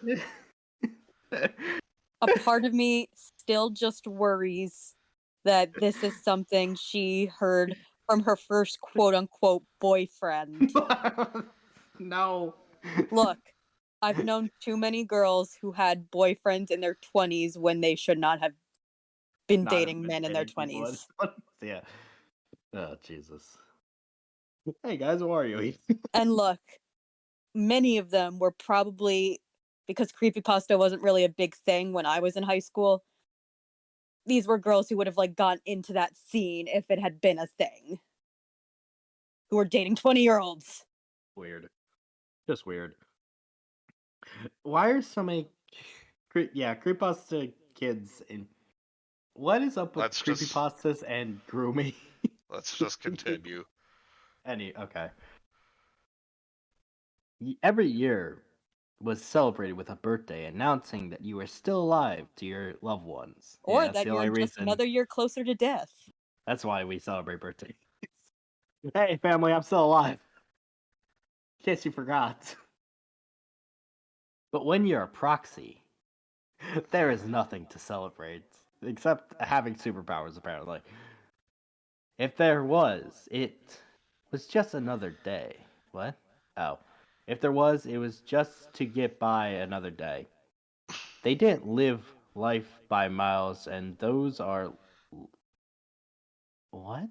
said, a part of me still just worries that this is something she heard from her first quote unquote boyfriend. no. Look, I've known too many girls who had boyfriends in their 20s when they should not have been Not have dating been men in their dating people in 20s. 20s, yeah. Oh Jesus. Hey guys, how are you? And look, many of them were probably, because creepypasta wasn't really a big thing when I was in high school, these were girls who would have like gone into that scene if it had been a thing. Who were dating 20-year-olds. Weird. Just weird. Why are so many creepypasta kids in what is up with Let's just creepypastas and grooming? continue. Okay. Every year was celebrated with a birthday announcing that you are still alive to your loved ones. Or Yeah, that's that the you're only just reason. another year closer to death. That's why we celebrate birthdays. Hey, family, I'm still alive. In case you forgot. But when you're a proxy, there is nothing to celebrate except having superpowers, apparently. If there was, it was just another day. What? Oh. If there was, it was just to get by another day. They didn't live life by miles, and those are. What?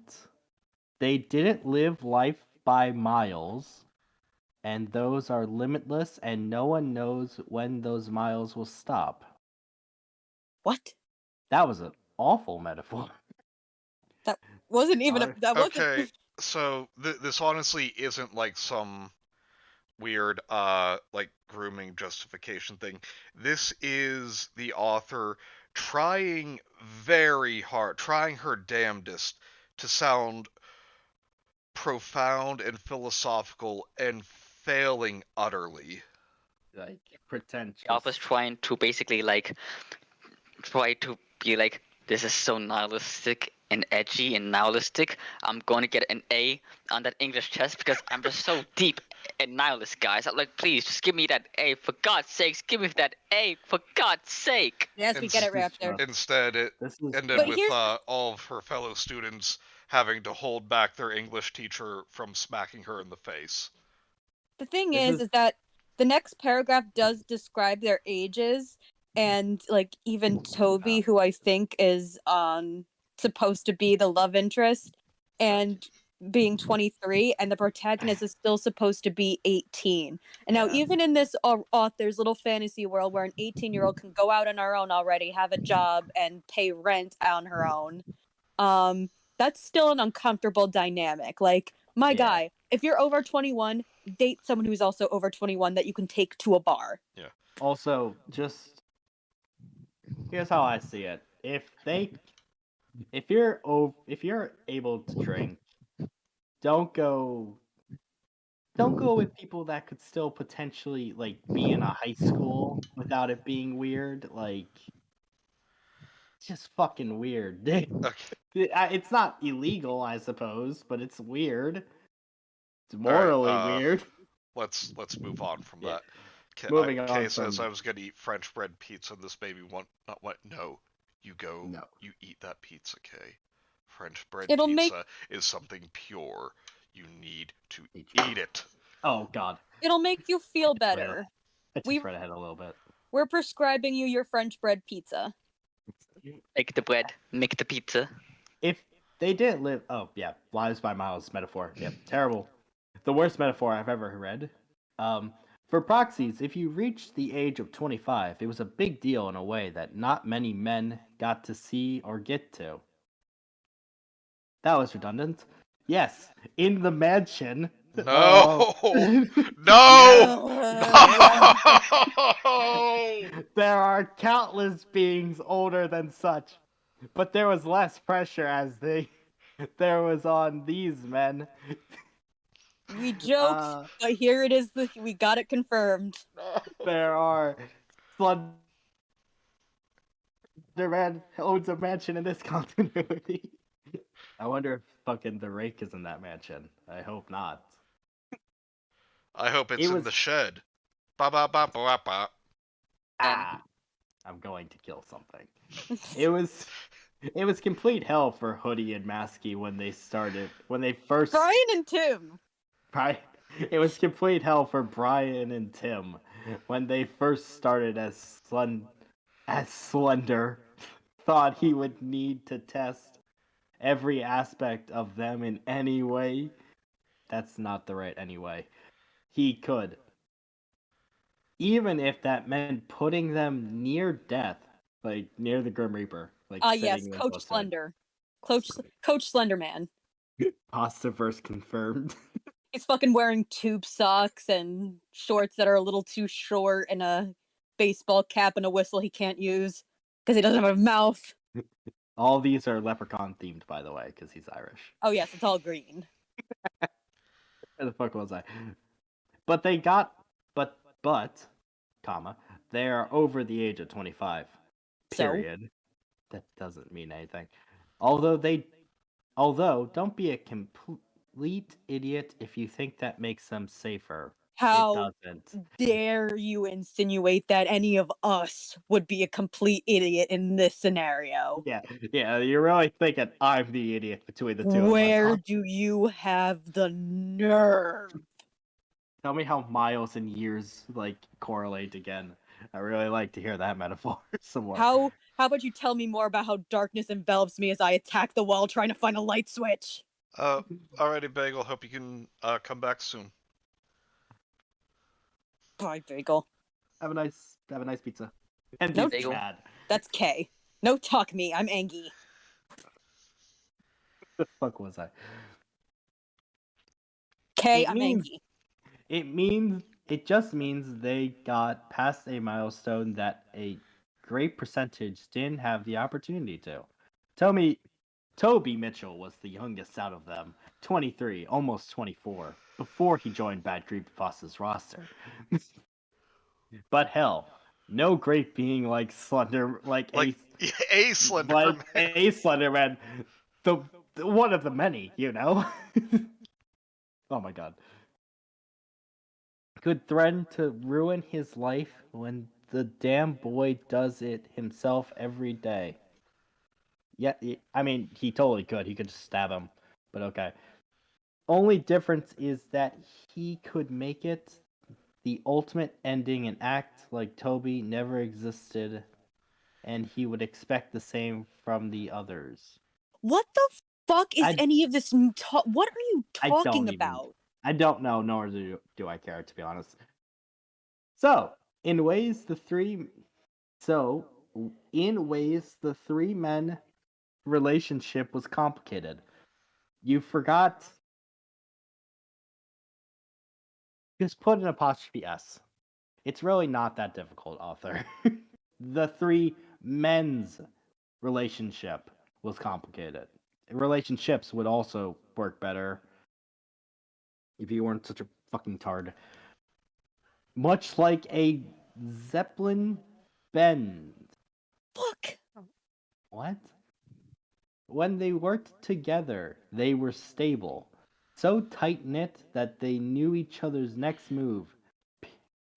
They didn't live life by miles, and those are limitless, and no one knows when those miles will stop. What? That was an awful metaphor. That wasn't even a. Sorry. That wasn't. Okay, so this honestly isn't like some weird like grooming justification thing. This is the author trying very hard, trying her damnedest to sound profound and philosophical and failing utterly. Like I pretentious. was trying to basically like try to be like, this is so nihilistic and edgy and nihilistic. I'm going to get an A on that English test because I'm just so deep and nihilist, guys. I'm like, please just give me that A, for God's sakes. Give me that A, for God's sake. Yes, we get it, This is Raptor. Instead, it This is ended But with here's all of her fellow students having to hold back their English teacher from smacking her in the face. the thing This is that the next paragraph does describe their ages, and like even Toby, who I think is supposed to be the love interest, and being 23, and the protagonist is still supposed to be 18. And now, Yeah. even in this author's little fantasy world where an 18-year-old can go out on her own already, have a job, and pay rent on her own, that's still an uncomfortable dynamic. Like, my Yeah. guy, if you're over 21, date someone who's also over 21 that you can take to a bar. Also, just here's how I see it. If you're able to drink, don't go with people that could still potentially like be in a high school without it being weird. Like it's just fucking weird. Okay. It's not illegal, I suppose, but it's weird. It's All right. morally weird. Let's move on from Yeah. that. Moving on Kay says from I was gonna eat French bread pizza, and this baby want not what? No, you go. no. You eat that pizza, Kay. French bread It'll pizza make is something pure. You need to Eat eat it. Oh God, it'll make you feel better. I just We read ahead a little bit. we're prescribing you your French bread pizza. Make the bread, make the pizza. If they didn't live, oh yeah, lives by miles metaphor. Yep, terrible. The worst metaphor I've ever read. For proxies, if you reached the age of 25, it was a big deal in a way that not many men got to see or get to. That was redundant. Yes, in the mansion. No, uh, no, Yeah. no. there are countless beings older than such, but there was less pressure as there was on these men. We joked, but here it is. We got it confirmed. There are Slender Man owns a mansion in this continuity. I wonder if fucking the rake is in that mansion. I hope not. I hope it's It in was the shed. Ba ba ba ba ba. ah. I'm going to kill something. It was complete hell for Hoodie and Maskey when they first. Brian and Tim. It was complete hell for Brian and Tim when they first started as Slender. Thought he would need to test every aspect of them in any way. That's not the right any way. He could. Even if that meant putting them near death, like near the Grim Reaper, like Yes, sitting them Coach close to it. Slender. Coach Slenderman. Pastaverse confirmed. He's fucking wearing tube socks and shorts that are a little too short and a baseball cap and a whistle he can't use because he doesn't have a mouth. All these are leprechaun themed, by the way, because he's Irish. Oh yes, it's all green. Where the fuck was I? But, comma, they are over the age of 25. So Period. That doesn't mean anything. Although, don't be a complete idiot if you think that makes them safer. how It doesn't. dare you insinuate that any of us would be a complete idiot in this scenario? Yeah, you're really thinking I'm the idiot between the two Where of us. do you have the nerve? Tell me how miles and years like correlate again. I really like to hear that metaphor some more. How about you tell me more about how darkness envelops me as I attack the wall trying to find a light switch? Alrighty, Bagel. Hope you can come back soon. Bye, Bagel. Have a nice pizza. And No, these Bagel. bad. That's K. No talk me, I'm Angie. The fuck was I? K, It I'm means- Angie. It just means they got past a milestone that a great percentage didn't have the opportunity to. Toby Mitchell was the youngest out of them, 23, almost 24, before he joined Bad Creepypasta's roster. But hell, no great being like Slender, Like a Slender like Man. a Slenderman, the one of the many, you know. Oh my god. Could threaten to ruin his life when the damn boy does it himself every day. Yeah, I mean, he totally could. He could just stab him, but okay. Only difference is that he could make it the ultimate ending and act like Toby never existed, and he would expect the same from the others. What the fuck is I- any of this? What are you talking about? I don't know, nor do I care, to be honest. So, in ways the three men relationship was complicated. You forgot. Just put an apostrophe S. It's really not that difficult, author. The three men's relationship was complicated. Relationships would also work better if you weren't such a fucking tard. Much like a Zeppelin bend. Fuck. What? When they worked together, they were stable. So tight knit that they knew each other's next move,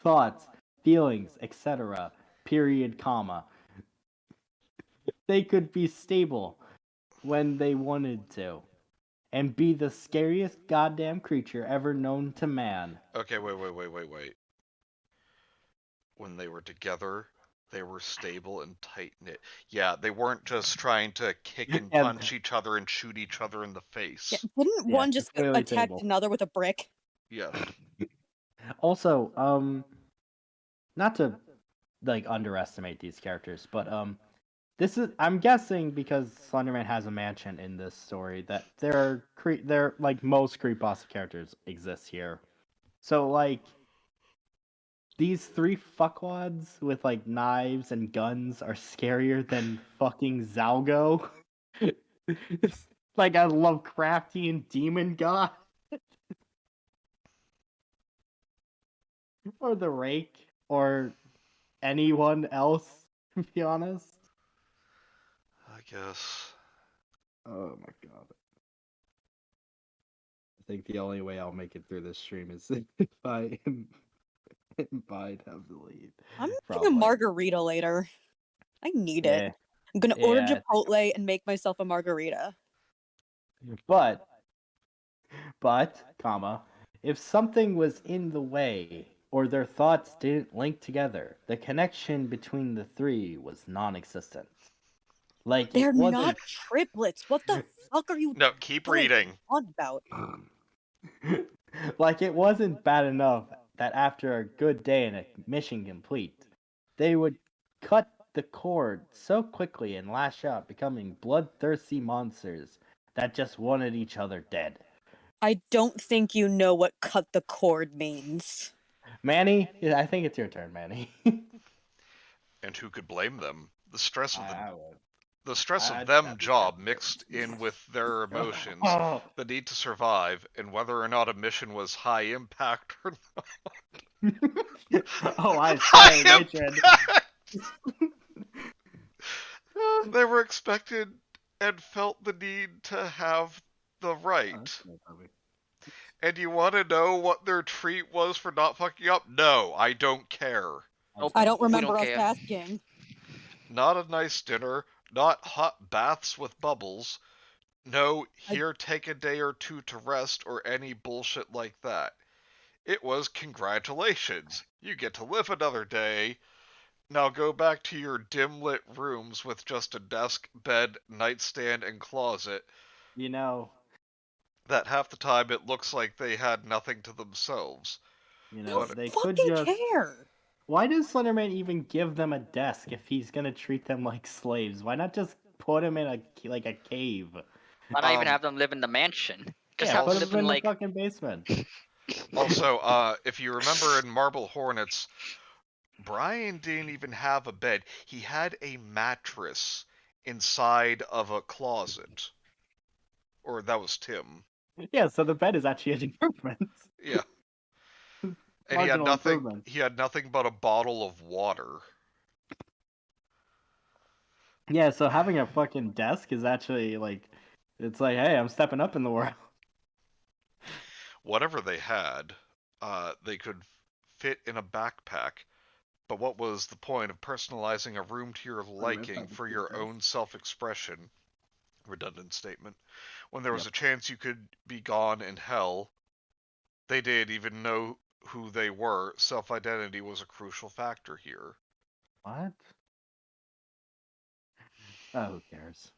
thoughts, feelings, etc. Period, comma. They could be stable when they wanted to, and be the scariest goddamn creature ever known to man. Okay, wait. When they were together, they were stable and tight knit. Yeah, they weren't just trying to kick and And- punch each other and shoot each other in the face. Yeah, didn't Yeah, one just it's clearly attack stable. another with a brick? Yes. Also, not to like underestimate these characters, but this is I'm guessing because Slenderman has a mansion in this story that they're like most creepypasta characters exist here. So like these three fuckwads with like knives and guns are scarier than fucking Zalgo. It's like a Lovecraftian demon god. Or the Rake or anyone else, to be honest. I guess. Oh my god. think the only way I'll make it through this stream is if I imbibe heavily. I'm from, making a like, margarita later. I need it. Yeah, I'm gonna order yeah. Chipotle and make myself a margarita. But, comma, if something was in the way or their thoughts didn't link together, the connection between the three was non-existent. Like They're it wasn't. not triplets. What the fuck are you No, keep reading. on about? Like it wasn't bad enough that after a good day and a mission complete, they would cut the cord so quickly and lash out, becoming bloodthirsty monsters that just wanted each other dead. I don't think you know what cut the cord means. Manny, I think it's your turn, Manny. And who could blame them? The stress of would. the stress of I'd them step job in. mixed in with their emotions, Oh, the need to survive, and whether or not a mission was high impact or oh, I high say, matron. impact. They were expected and felt the need to have the right. And you want to know what their treat was for not fucking up? No, I don't care. Nope. I don't We remember don't us care. asking. Not a nice dinner, not hot baths with bubbles. No, here, take a day or two to rest or any bullshit like that. It was congratulations. You get to live another day. Now go back to your dim lit rooms with just a desk, bed, nightstand, and closet. You know, That half the time it looks like they had nothing to themselves. Who they could fucking just. care? Why does Slenderman even give them a desk if he's gonna treat them like slaves? Why not just put them in a cave? Why not even have them live in the mansion? Just have put them live them in in the like. fucking basement. Also, if you remember in Marble Hornets, Brian didn't even have a bed. He had a mattress inside of a closet. Or that was Tim. Yeah, so the bed is actually an improvement. Yeah. And Marginal improvement. he had nothing but a bottle of water. Yeah, so having a fucking desk is actually like, it's like, hey, I'm stepping up in the world. Whatever they had, they could fit in a backpack. But what was the point of personalizing a room to your liking for your own self-expression? Redundant statement. When there was a chance you could be gone in hell, they didn't even know who they were. Self-identity was a crucial factor here. What? Oh, who cares?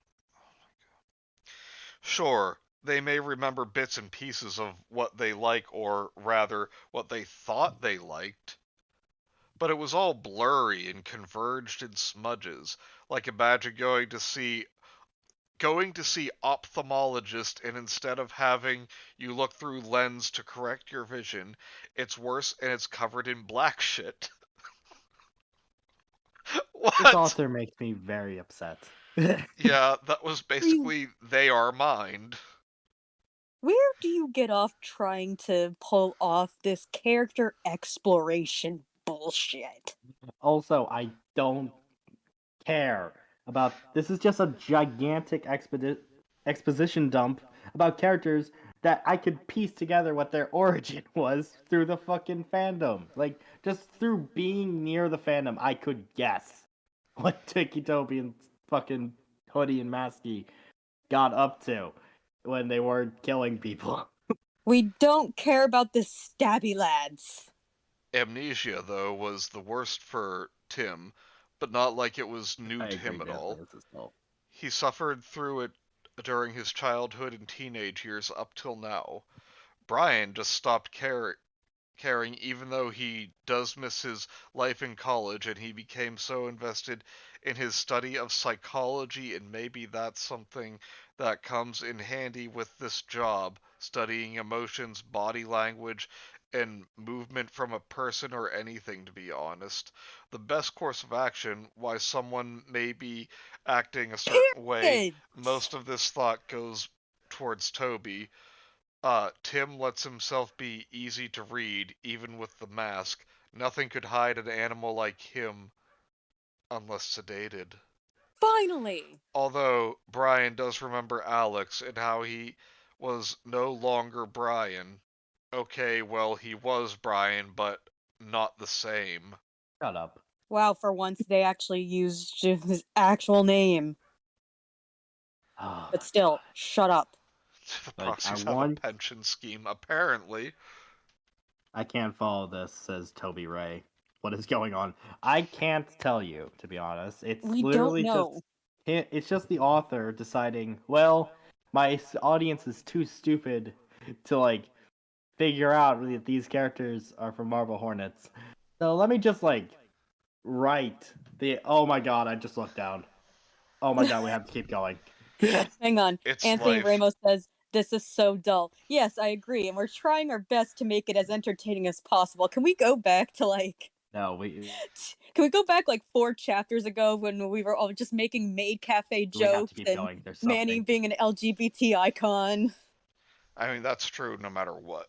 Sure, they may remember bits and pieces of what they like, or rather, what they thought they liked. But it was all blurry and converged in smudges. Like imagine going to see ophthalmologist, and instead of having you look through lens to correct your vision, it's worse and it's covered in black shit. What? This author makes me very upset. Yeah, that was basically they are mind. Where do you get off trying to pull off this character exploration bullshit? Also, I don't care about this. Is just a gigantic exposition dump about characters that I could piece together what their origin was through the fucking fandom. Like, just through being near the fandom, I could guess what Tikitobi and fucking Hoodie and Masky got up to when they were killing people. We don't care about the stabby lads. Amnesia, though, was the worst for Tim, but not like it was new I to him agree, at all. definitely. He suffered through it during his childhood and teenage years up till now. Brian just stopped caring, even though he does miss his life in college, and he became so invested in his study of psychology, and maybe that's something that comes in handy with this job, studying emotions, body language, and movement from a person or anything, to be honest. The best course of action, why someone may be acting a certain way, most of this thought goes towards Toby. Tim lets himself be easy to read, even with the mask. Nothing could hide an animal like him unless sedated. Finally! Although Brian does remember Alex and how he was no longer Brian. Okay, well, he was Brian, but not the same. Shut up. Wow, for once they actually used his actual name. Oh, But still, shut up. The Like, proxies have a pension scheme, apparently. I can't follow this, says Toby Ray. What is going on? I can't tell you, to be honest. It's We don't literally know. it's just the author deciding, well, my audience is too stupid to, like, figure out that these characters are from Marble Hornets. So let me just, like, write the. Oh my god, I just looked down. Oh my god, we have to keep going. Hang on. It's Anthony life. Ramos says, this is so dull. Yes, I agree, and we're trying our best to make it as entertaining as possible. Can we go back to, like... No, we Can we go back, like, 4 chapters ago when we were all just making maid cafe have to jokes keep and going. There's Manny something. being an LGBT icon? I mean, that's true no matter what.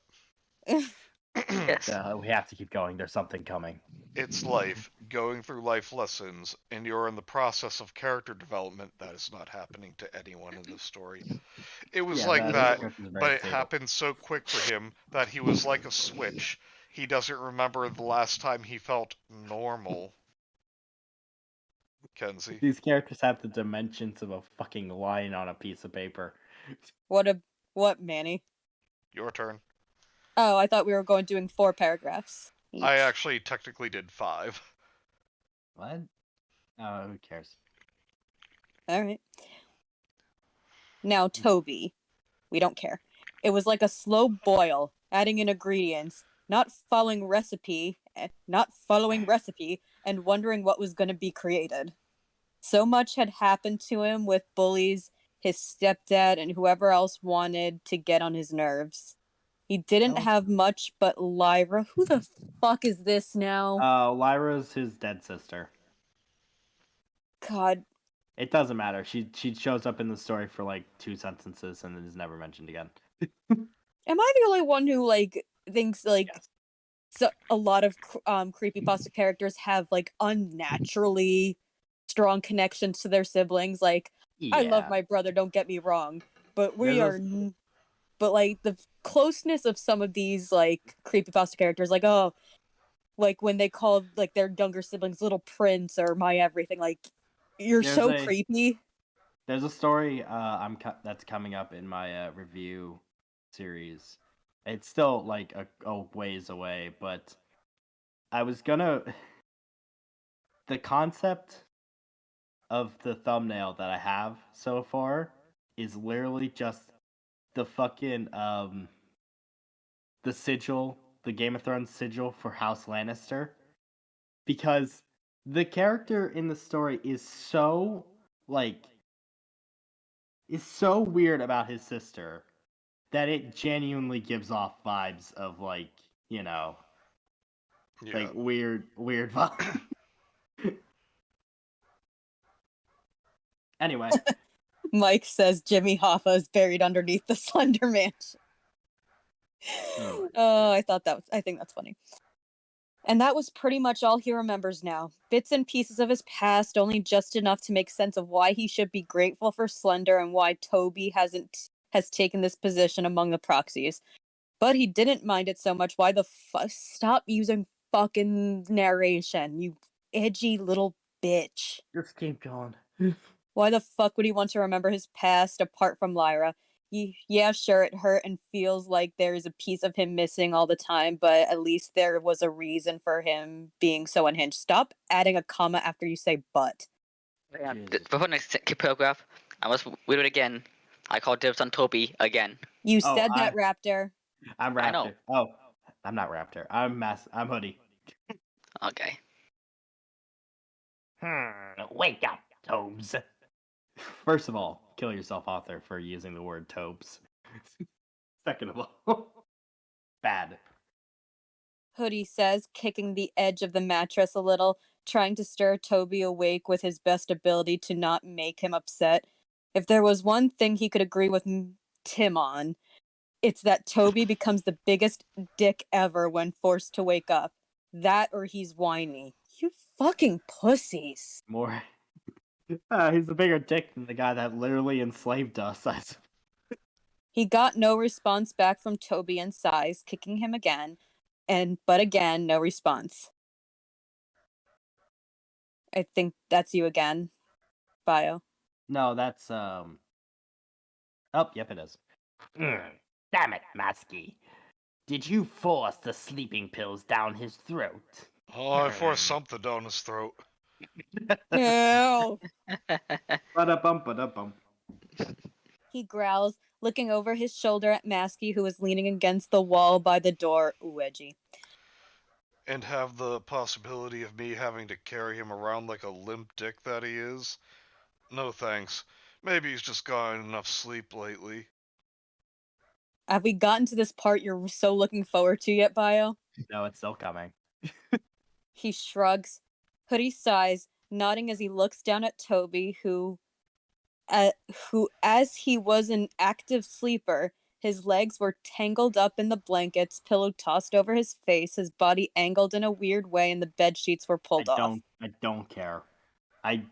Yes. We have to keep going. There's something coming. It's life, going through life lessons, and you're in the process of character development. That is not happening to anyone in this story. It was Yeah, like that that, characters are very but it stable. happened so quick for him that he was like a switch. He doesn't remember the last time he felt normal. Kenzie, These characters have the dimensions of a fucking line on a piece of paper. What, Manny? your turn. Oh, I thought we were doing 4 paragraphs each. I actually technically did 5. What? Oh, who cares? All right. Now, Toby. We don't care. It was like a slow boil, adding in ingredients, not following recipe, and wondering what was going to be created. So much had happened to him with bullies, his stepdad, and whoever else wanted to get on his nerves. He didn't Well- have much but Lyra. Who the fuck is this now? Lyra's his dead sister. God, It doesn't matter. She shows up in the story for like 2 sentences and then is never mentioned again. am I the only one who like thinks like Yes. so a lot of creepypasta characters have like unnaturally strong connections to their siblings? Like, I love Yeah. my brother, don't get me wrong, but There's but like the closeness of some of these like creepypasta characters, like, oh, like when they call like their younger siblings Little Prince or My Everything, like, you're There's so a- creepy. There's a story that's coming up in my review series. It's still like a ways away, but I was gonna. The concept of the thumbnail that I have so far is literally just the fucking the sigil, the Game of Thrones sigil for House Lannister, because the character in the story is so like is so weird about his sister that it genuinely gives off vibes of like, you know, Yeah. like weird vibes. Anyway, Mike says Jimmy Hoffa is buried underneath the Slender Mansion. Oh. Oh, I think that's funny. And that was pretty much all he remembers now. Bits and pieces of his past, only just enough to make sense of why he should be grateful for Slender and why Toby has taken this position among the proxies. But he didn't mind it so much. Why the stop using fucking narration, you edgy little bitch. just keep going. Why the fuck would he want to remember his past apart from Lyra? Yeah, sure, it hurt and feels like there's a piece of him missing all the time, but at least there was a reason for him being so unhinged. Stop adding a comma after you say but. Yeah, Jesus. before next paragraph, I must read it again. I call dibs on Toby again. You Oh, said that, Raptor. I'm I Raptor. know. Oh, I'm not Raptor. I'm Hoodie. Okay. Wake up, Tobes. First of all, kill yourself, author, for using the word Tobes. Second of all, bad. Hoodie says, kicking the edge of the mattress a little, trying to stir Toby awake with his best ability to not make him upset. If there was one thing he could agree with Tim on, it's that Toby becomes the biggest dick ever when forced to wake up. That or he's whiny. You fucking pussies. More. He's a bigger dick than the guy that literally enslaved us. He got no response back from Toby and sighs, kicking him again, but again, no response. I think that's you again, Bio. No, that's Oh, yep, it is. Damn it, Masky. Did you force the sleeping pills down his throat? Oh, I forced something down his throat. No. Ba-da-bum, ba-da-bum. He growls, looking over his shoulder at Masky, who is leaning against the wall by the door. Ooh, edgy. And have the possibility of me having to carry him around like a limp dick that he is? No thanks. Maybe he's just gotten enough sleep lately. Have we gotten to this part you're so looking forward to yet, Bio? No, it's still coming. He shrugs. Hoodie sighs, nodding as he looks down at Toby, who, as he was an active sleeper, his legs were tangled up in the blankets, pillow tossed over his face, his body angled in a weird way, and the bed sheets were pulled off. I don't care. I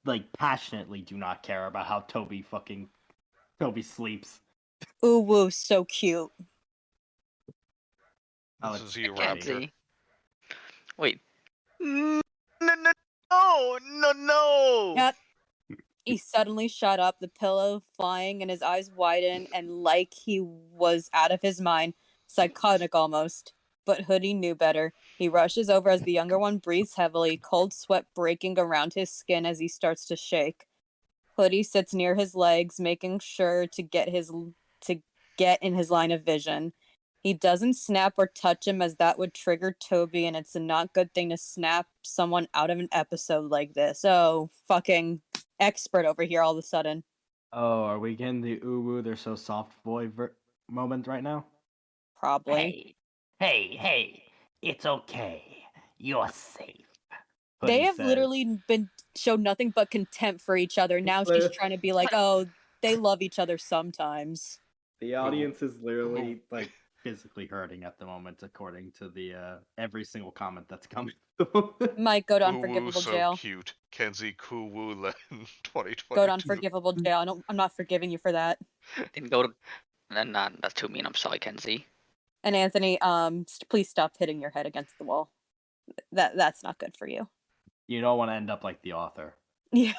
like passionately do not care about how Toby sleeps. Ooh woo, so cute. This is you, I can't Raptor. see. Wait. No, no. Yep. He suddenly shot up, the pillow flying, and his eyes widen, and like he was out of his mind, psychotic almost. But Hoodie knew better. He rushes over as the younger one breathes heavily, cold sweat breaking around his skin as he starts to shake. Hoodie sits near his legs, making sure to get in his line of vision. He doesn't snap or touch him as that would trigger Toby, and it's a not good thing to snap someone out of an episode like this. Oh, fucking expert over here all of a sudden. Oh, are we getting the ooh they're so soft boy moment right now? Probably. Hey, it's okay. You're safe. They Hoodie have says. literally been shown nothing but contempt for each other. Now she's trying to be like, oh, they love each other sometimes. The audience is literally like physically hurting at the moment, according to the every single comment that's coming. Might go to Ooh, unforgivable so jail. cute. Kenzie Kuwu 2022. Go to unforgivable jail. I'm not forgiving you for that. Didn't go to. Nah, that's too mean. I'm sorry, Kenzie. And Anthony, please stop hitting your head against the wall. That's not good for you. You don't want to end up like the author. Yeah.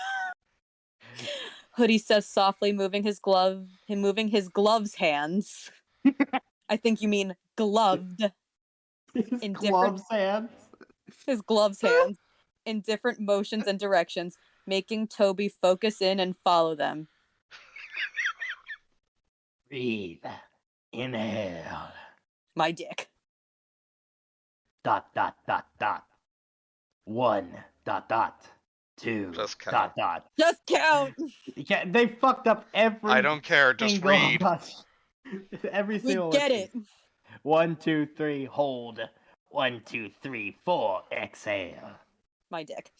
Hoodie says softly, moving his gloves hands. I think you mean gloved. His gloves hands. His gloves hands in different motions and directions, making Toby focus in and follow them. Breathe. Inhale. My dick. ... 1. 2. Just count. Just count. Yeah, they fucked up every. I don't care. Just single read. Every single. We get it. 1, 2, 3. Hold. 1, 2, 3, 4. Exhale. My dick.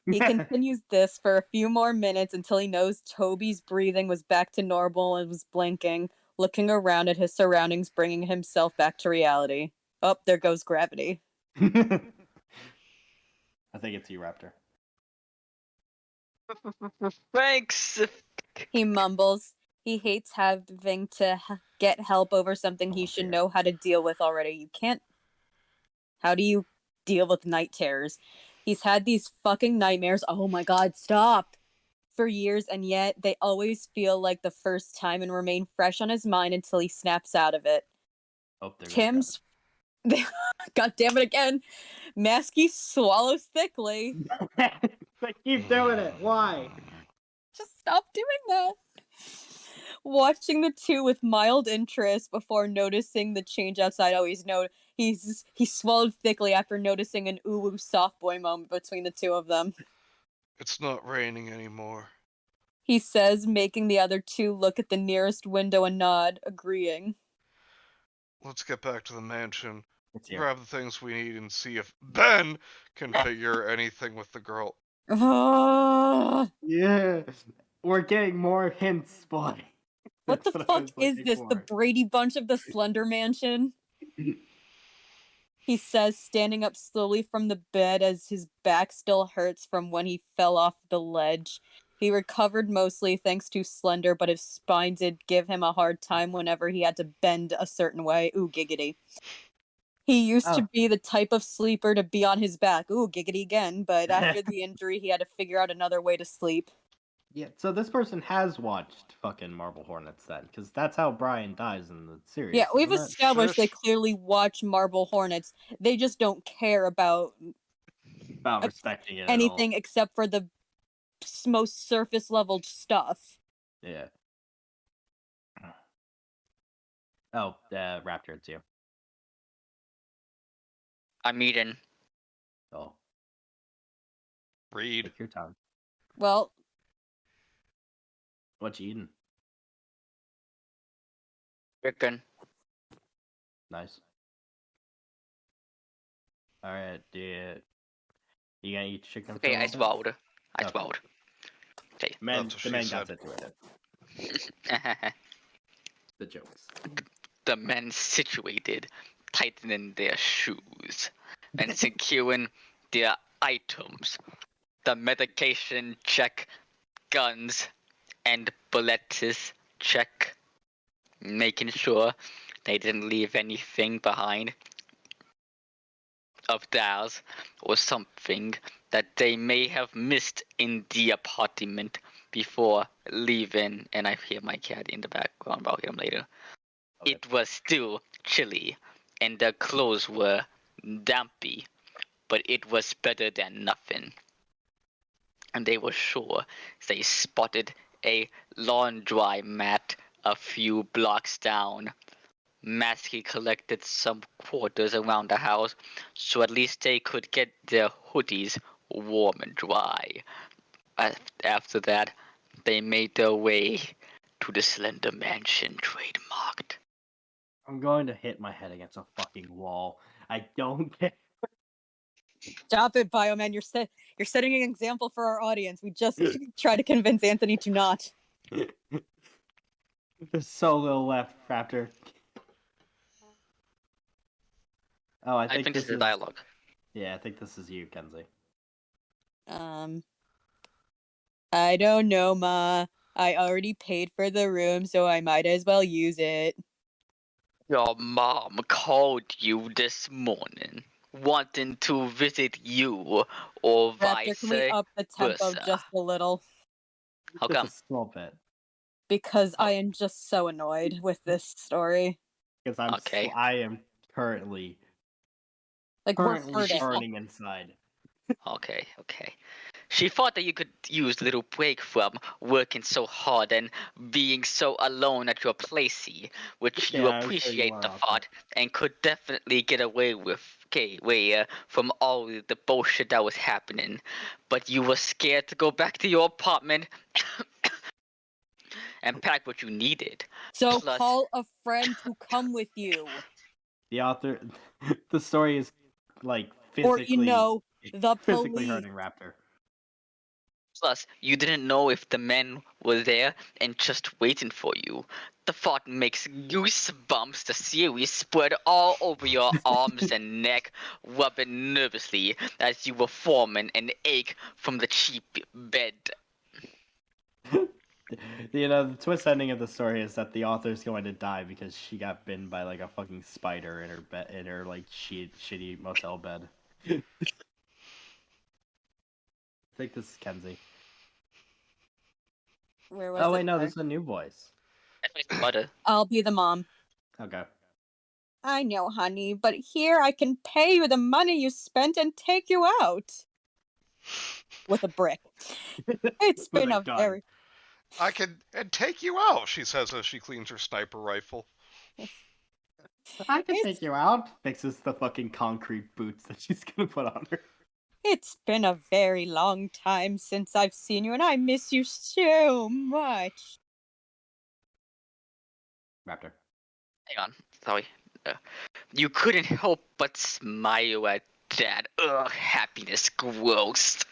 He continues this for a few more minutes until he knows Toby's breathing was back to normal and was blinking, looking around at his surroundings, bringing himself back to reality. Oh, there goes gravity. I think it's you, Raptor. Thanks. He mumbles. He hates having to get help over something he should know how to deal with already. You can't. How do you deal with night terrors? He's had these fucking nightmares. Oh my god, stop! For years, and yet they always feel like the first time and remain fresh on his mind until he snaps out of it. Tim's. God damn it again! Masky swallows thickly. I keep doing it. Why? Just stop doing that. Watching the two with mild interest before noticing the change outside. Oh, he swallowed thickly after noticing an ooh soft boy moment between the two of them. It's not raining anymore. He says, making the other two look at the nearest window and nod, agreeing. Let's get back to the mansion, grab the things we need, and see if Ben can figure anything with the girl. Yeah, we're getting more hints, boy. What the fuck is this? The Brady Bunch of the Slender Mansion? He says, standing up slowly from the bed as his back still hurts from when he fell off the ledge. He recovered mostly thanks to Slender, but his spine did give him a hard time whenever he had to bend a certain way. Ooh, giggity. He used to be the type of sleeper to be on his back. Ooh, giggity again. But after the injury, he had to figure out another way to sleep. Yeah, so this person has watched fucking Marble Hornets then, because that's how Brian dies in the series. Yeah, we've isn't it? established they Shush. clearly watch Marble Hornets. They just don't care about About respecting it anything except for the most surface level stuff. at all. Yeah. Oh, Raptor, it's you. I'm eating. Oh, Read. take your time. Well, What you eating? Chicken. Nice. All right, dude. You gonna eat chicken? Okay, for a I little bit? swallowed. I Okay. swallowed. Okay. Man, That's what the she man got said. situated. The jokes. The men situated, tightening their shoes, and securing their items. The medication check, guns, and bullets check, making sure they didn't leave anything behind of theirs or something that they may have missed in the apartment before leaving. And I hear my cat in the background, but I'll hear him later. Okay. It was still chilly, and their clothes were dampy, but it was better than nothing. And they were sure they spotted a laundry mat a few blocks down. Masky collected some quarters around the house, so at least they could get their hoodies warm and dry. After that, they made their way to the Slender Mansion trademarked. I'm going to hit my head against a fucking wall. I don't care. stop it, Bioman. You're setting an example for our audience. We just try to convince Anthony to not. There's so little left, Raptor. Oh, I I think finished this the is. dialogue. Yeah, I think this is you, Kenzie. I don't know, Ma. I already paid for the room, so I might as well use it. Your mom called you this morning, wanting to visit you, or Raptor, vice can we up the tempo versa. just a little? How Just come? a small bit. Because I am just so annoyed with this story. Because Okay. I am currently Like, we're currently hurting. burning inside. Okay. She thought that you could use a little break from working so hard and being so alone at your placey, which you Yeah, I'm sure you appreciate are the also. thought and could definitely get away with from all the bullshit that was happening. But you were scared to go back to your apartment and pack what you needed. So Plus- call a friend to come with you. The author, the story is like physically, the physically police. hurting Raptor. Plus, you didn't know if the men were there and just waiting for you. The thought makes goosebumps the series spread all over your arms and neck, rubbing nervously as you were forming an ache from the cheap bed. The twist ending of the story is that the author is going to die because she got bitten by like a fucking spider in her bed, in her like shitty motel bed. I think this is Kenzie. Where was Oh it? wait, no, this is a new voice. Mother. I'll be the mom. Okay. I know, honey, but here I can pay you the money you spent and take you out. With a brick. It's With been a a gun. very... I can take you out, she says as she cleans her sniper rifle. I can take you out. Fixes the fucking concrete boots that she's gonna put on her. It's been a very long time since I've seen you, and I miss you so much. Raptor. Hang on. Sorry. You couldn't help but smile at that. Ugh, happiness gross.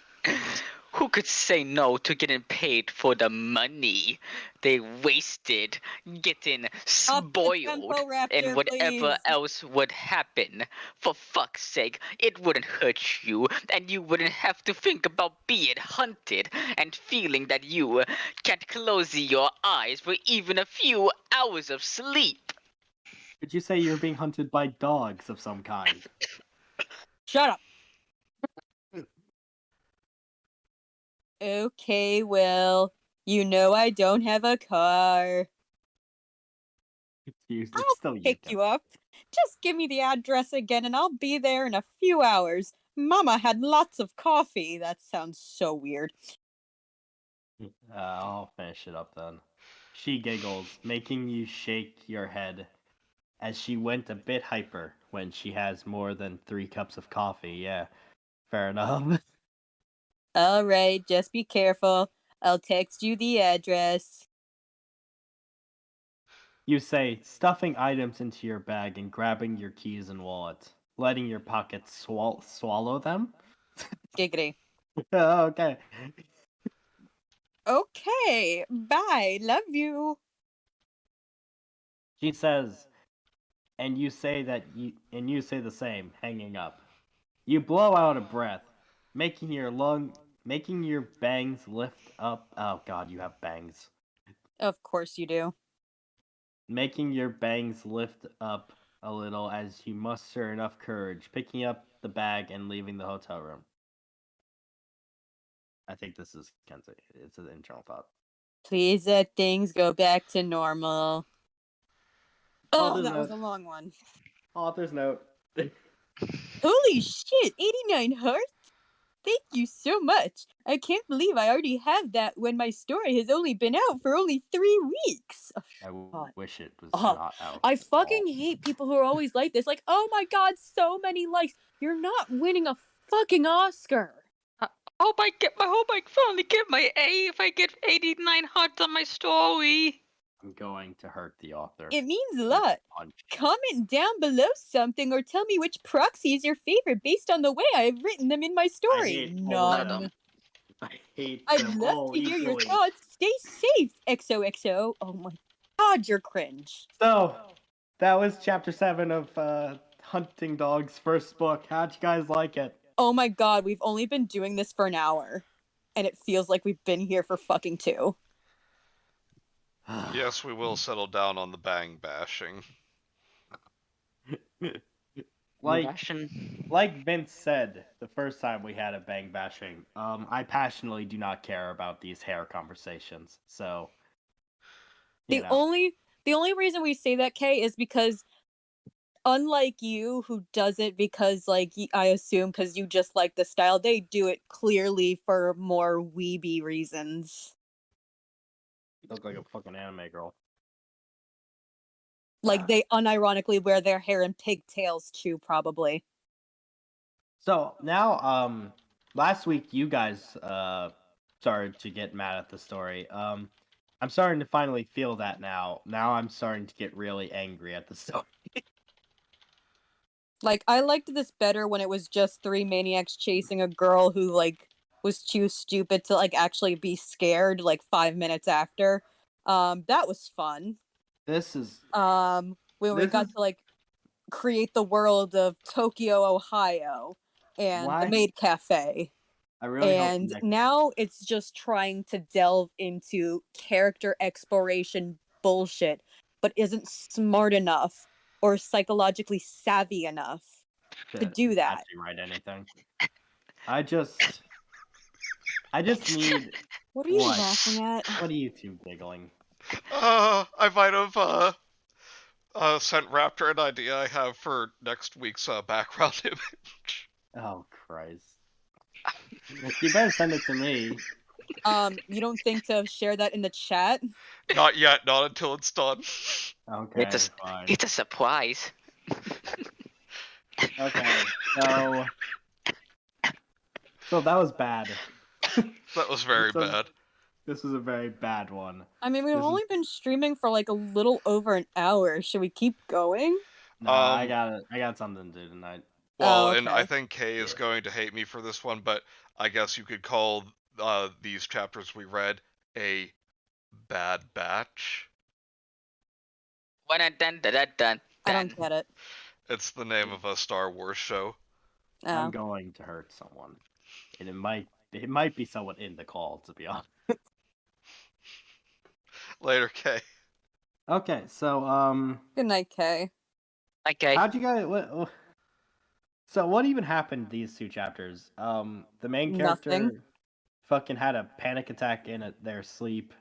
Who could say no to getting paid for the money they wasted getting Up the spoiled tempo, Raptor, and whatever please. else would happen? For fuck's sake, it wouldn't hurt you, and you wouldn't have to think about being hunted and feeling that you can't close your eyes for even a few hours of sleep. Could you say you're being hunted by dogs of some kind? Shut up. Okay, well, you know I don't have a car. It's I'll still pick you up. Just give me the address again and I'll be there in a few hours. Mama had lots of coffee. That sounds so weird. I'll finish it up then. She giggles, making you shake your head as she went a bit hyper when she has more than 3 cups of coffee. Yeah, fair enough. Alright, just be careful. I'll text you the address. You say, stuffing items into your bag and grabbing your keys and wallet, letting your pockets swallow them? Giggity. Okay. Okay, bye. Love you. She says, and you say the same, hanging up. You blow out a breath, making your bangs lift up. Oh god, you have bangs. Of course you do. Making your bangs lift up a little as you muster enough courage, picking up the bag and leaving the hotel room. I think this is Kenzie. It's an internal thought. Please let things go back to normal. Oh, Author's that was note. a long one. Author's note. Holy shit, 89 hearts? Thank you so much. I can't believe I already have that when my story has only been out for only 3 weeks. I God. wish it was Oh, not out. I at fucking all. hate people who are always like this. Like, oh my god, so many likes. You're not winning a fucking Oscar. I hope I finally get my A if I get 89 hearts on my story. I'm going to hurt the author. It means a lot. Punch. Comment down below something or tell me which proxy is your favorite based on the way I've written them in my story. hate all of None. them. I hate I'd them love all to hear your equally. thoughts. Stay safe, XOXO. Oh my god, you're cringe. So, that was chapter 7 of Hunting Dog's first book. How'd you guys like it? Oh my god, we've only been doing this for an hour. And it feels like we've been here for fucking 2. Yes, we will settle down on the bang bashing. Like Vince said the first time we had a bang bashing, I passionately do not care about these hair conversations. So, The only reason we say that, Kay, is because unlike you, who does it because, like, I assume because you just like the style, they do it clearly for more weeby reasons. you look like a fucking anime girl. Like, they unironically wear their hair in pigtails too, probably. So now, last week you guys started to get mad at the story. I'm starting to finally feel that now. Now I'm starting to get really angry at the story. Like, I liked this better when it was just 3 maniacs chasing a girl who, like, was too stupid to, like, actually be scared, like, 5 minutes after. That was fun. This is when we got to, like, create the world of Tokyo, Ohio, and the Maid Cafe. I really and now it's just trying to delve into character exploration bullshit, but isn't smart enough or psychologically savvy enough to do that. actually write anything. I just need. What are you What? laughing at? What are you two giggling? I might have sent Raptor an idea I have for next week's background image. Oh Christ! You better send it to me. You don't think to share that in the chat? Not yet, not until it's done. Okay, fine. It's a surprise. Okay, so that was bad. That was very bad. This was a very bad one. I mean, we've only been streaming for like a little over an hour. Should we keep going? No, I got something to do tonight. Well, Oh, and okay. I think Kay is going to hate me for this one, but I guess you could call these chapters we read a Bad Batch? Dun, dun, dun, dun, dun, I don't dun. get it. It's the name of a Star Wars show. I'm Oh. going to hurt someone, and it might be someone in the call, to be honest. Later, Kay. Okay, so Good night, Kay. Okay. how'd you guys? So what even happened these 2 chapters? The main character Nothing. fucking had a panic attack in their sleep,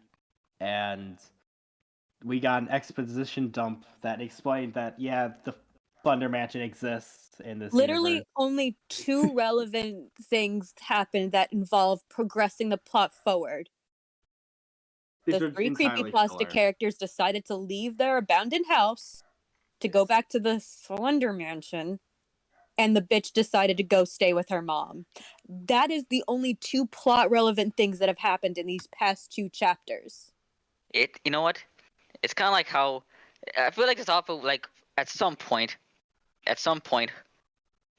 and we got an exposition dump that explained that the Thunder Mansion exists in this Literally, universe. only 2 relevant things happened that involve progressing the plot forward. These The are 3 entirely creepypasta filler. characters decided to leave their abandoned house to go back to the Slender Mansion, and the bitch decided to go stay with her mom. That is the only 2 plot relevant things that have happened in these past 2 chapters. You know what? It's kind of like how I feel like it's also like at some point,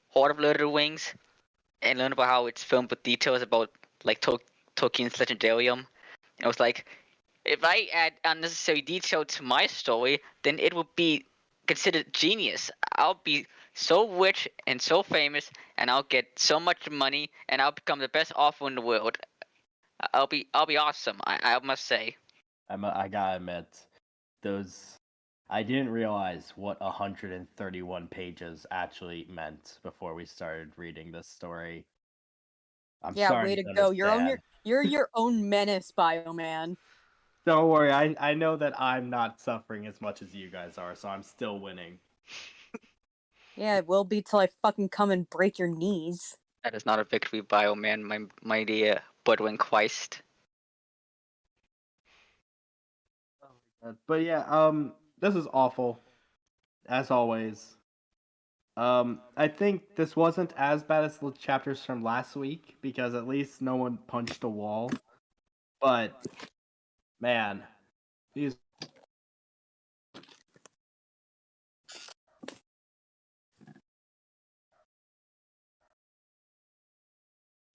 Horde of Lord of the Wings, and learn about how it's filmed with details about like Tolkien's Legendarium. It was like, if I add unnecessary detail to my story, then it would be considered genius. I'll be so rich and so famous, and I'll get so much money, and I'll become the best author in the world. I'll be awesome. I must say. I gotta admit, I didn't realize what 131 pages actually meant before we started reading this story. I'm Yeah, starting way to to go. understand. You're your own menace, Bioman. Don't worry, I know that I'm not suffering as much as you guys are, so I'm still winning. Yeah, it will be till I fucking come and break your knees. That is not a victory, Bioman, my dear Budwin Christ. But yeah, this is awful, as always. I think this wasn't as bad as the chapters from last week because at least no one punched a wall. But man, these.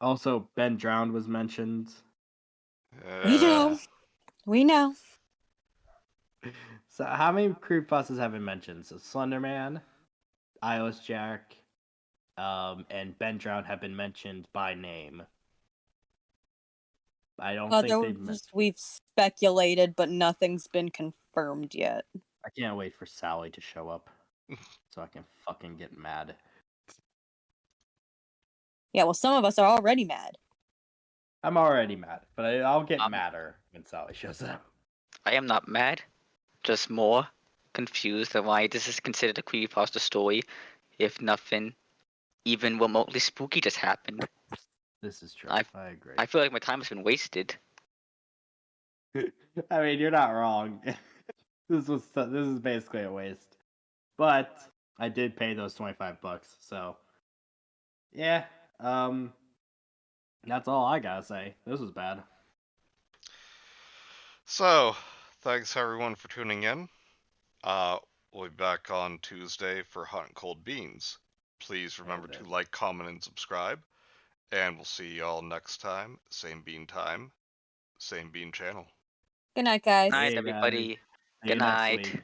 Also, Ben Drowned was mentioned. We know. We know. So, how many creepypastas have been mentioned? So, Slenderman, Eyeless Jack, and Ben Drowned have been mentioned by name. I don't think We've speculated, but nothing's been confirmed yet. I can't wait for Sally to show up so I can fucking get mad. Yeah, well, some of us are already mad. I'm already mad, but I'll get madder when Sally shows up. I am not mad, just more confused of why this is considered a creepypasta story, if nothing even remotely spooky just happened. This is true. I agree. I feel like my time has been wasted. I mean, you're not wrong. This is basically a waste. But I did pay those $25, so yeah. That's all I gotta say. This was bad. So, thanks everyone for tuning in. We'll be back on Tuesday for Hot and Cold Beans. Please remember to like, comment, and subscribe. And we'll see y'all next time. Same bean time, same bean channel. Good night, guys. Good night, Hey, everybody. guys. See Good you next night. week.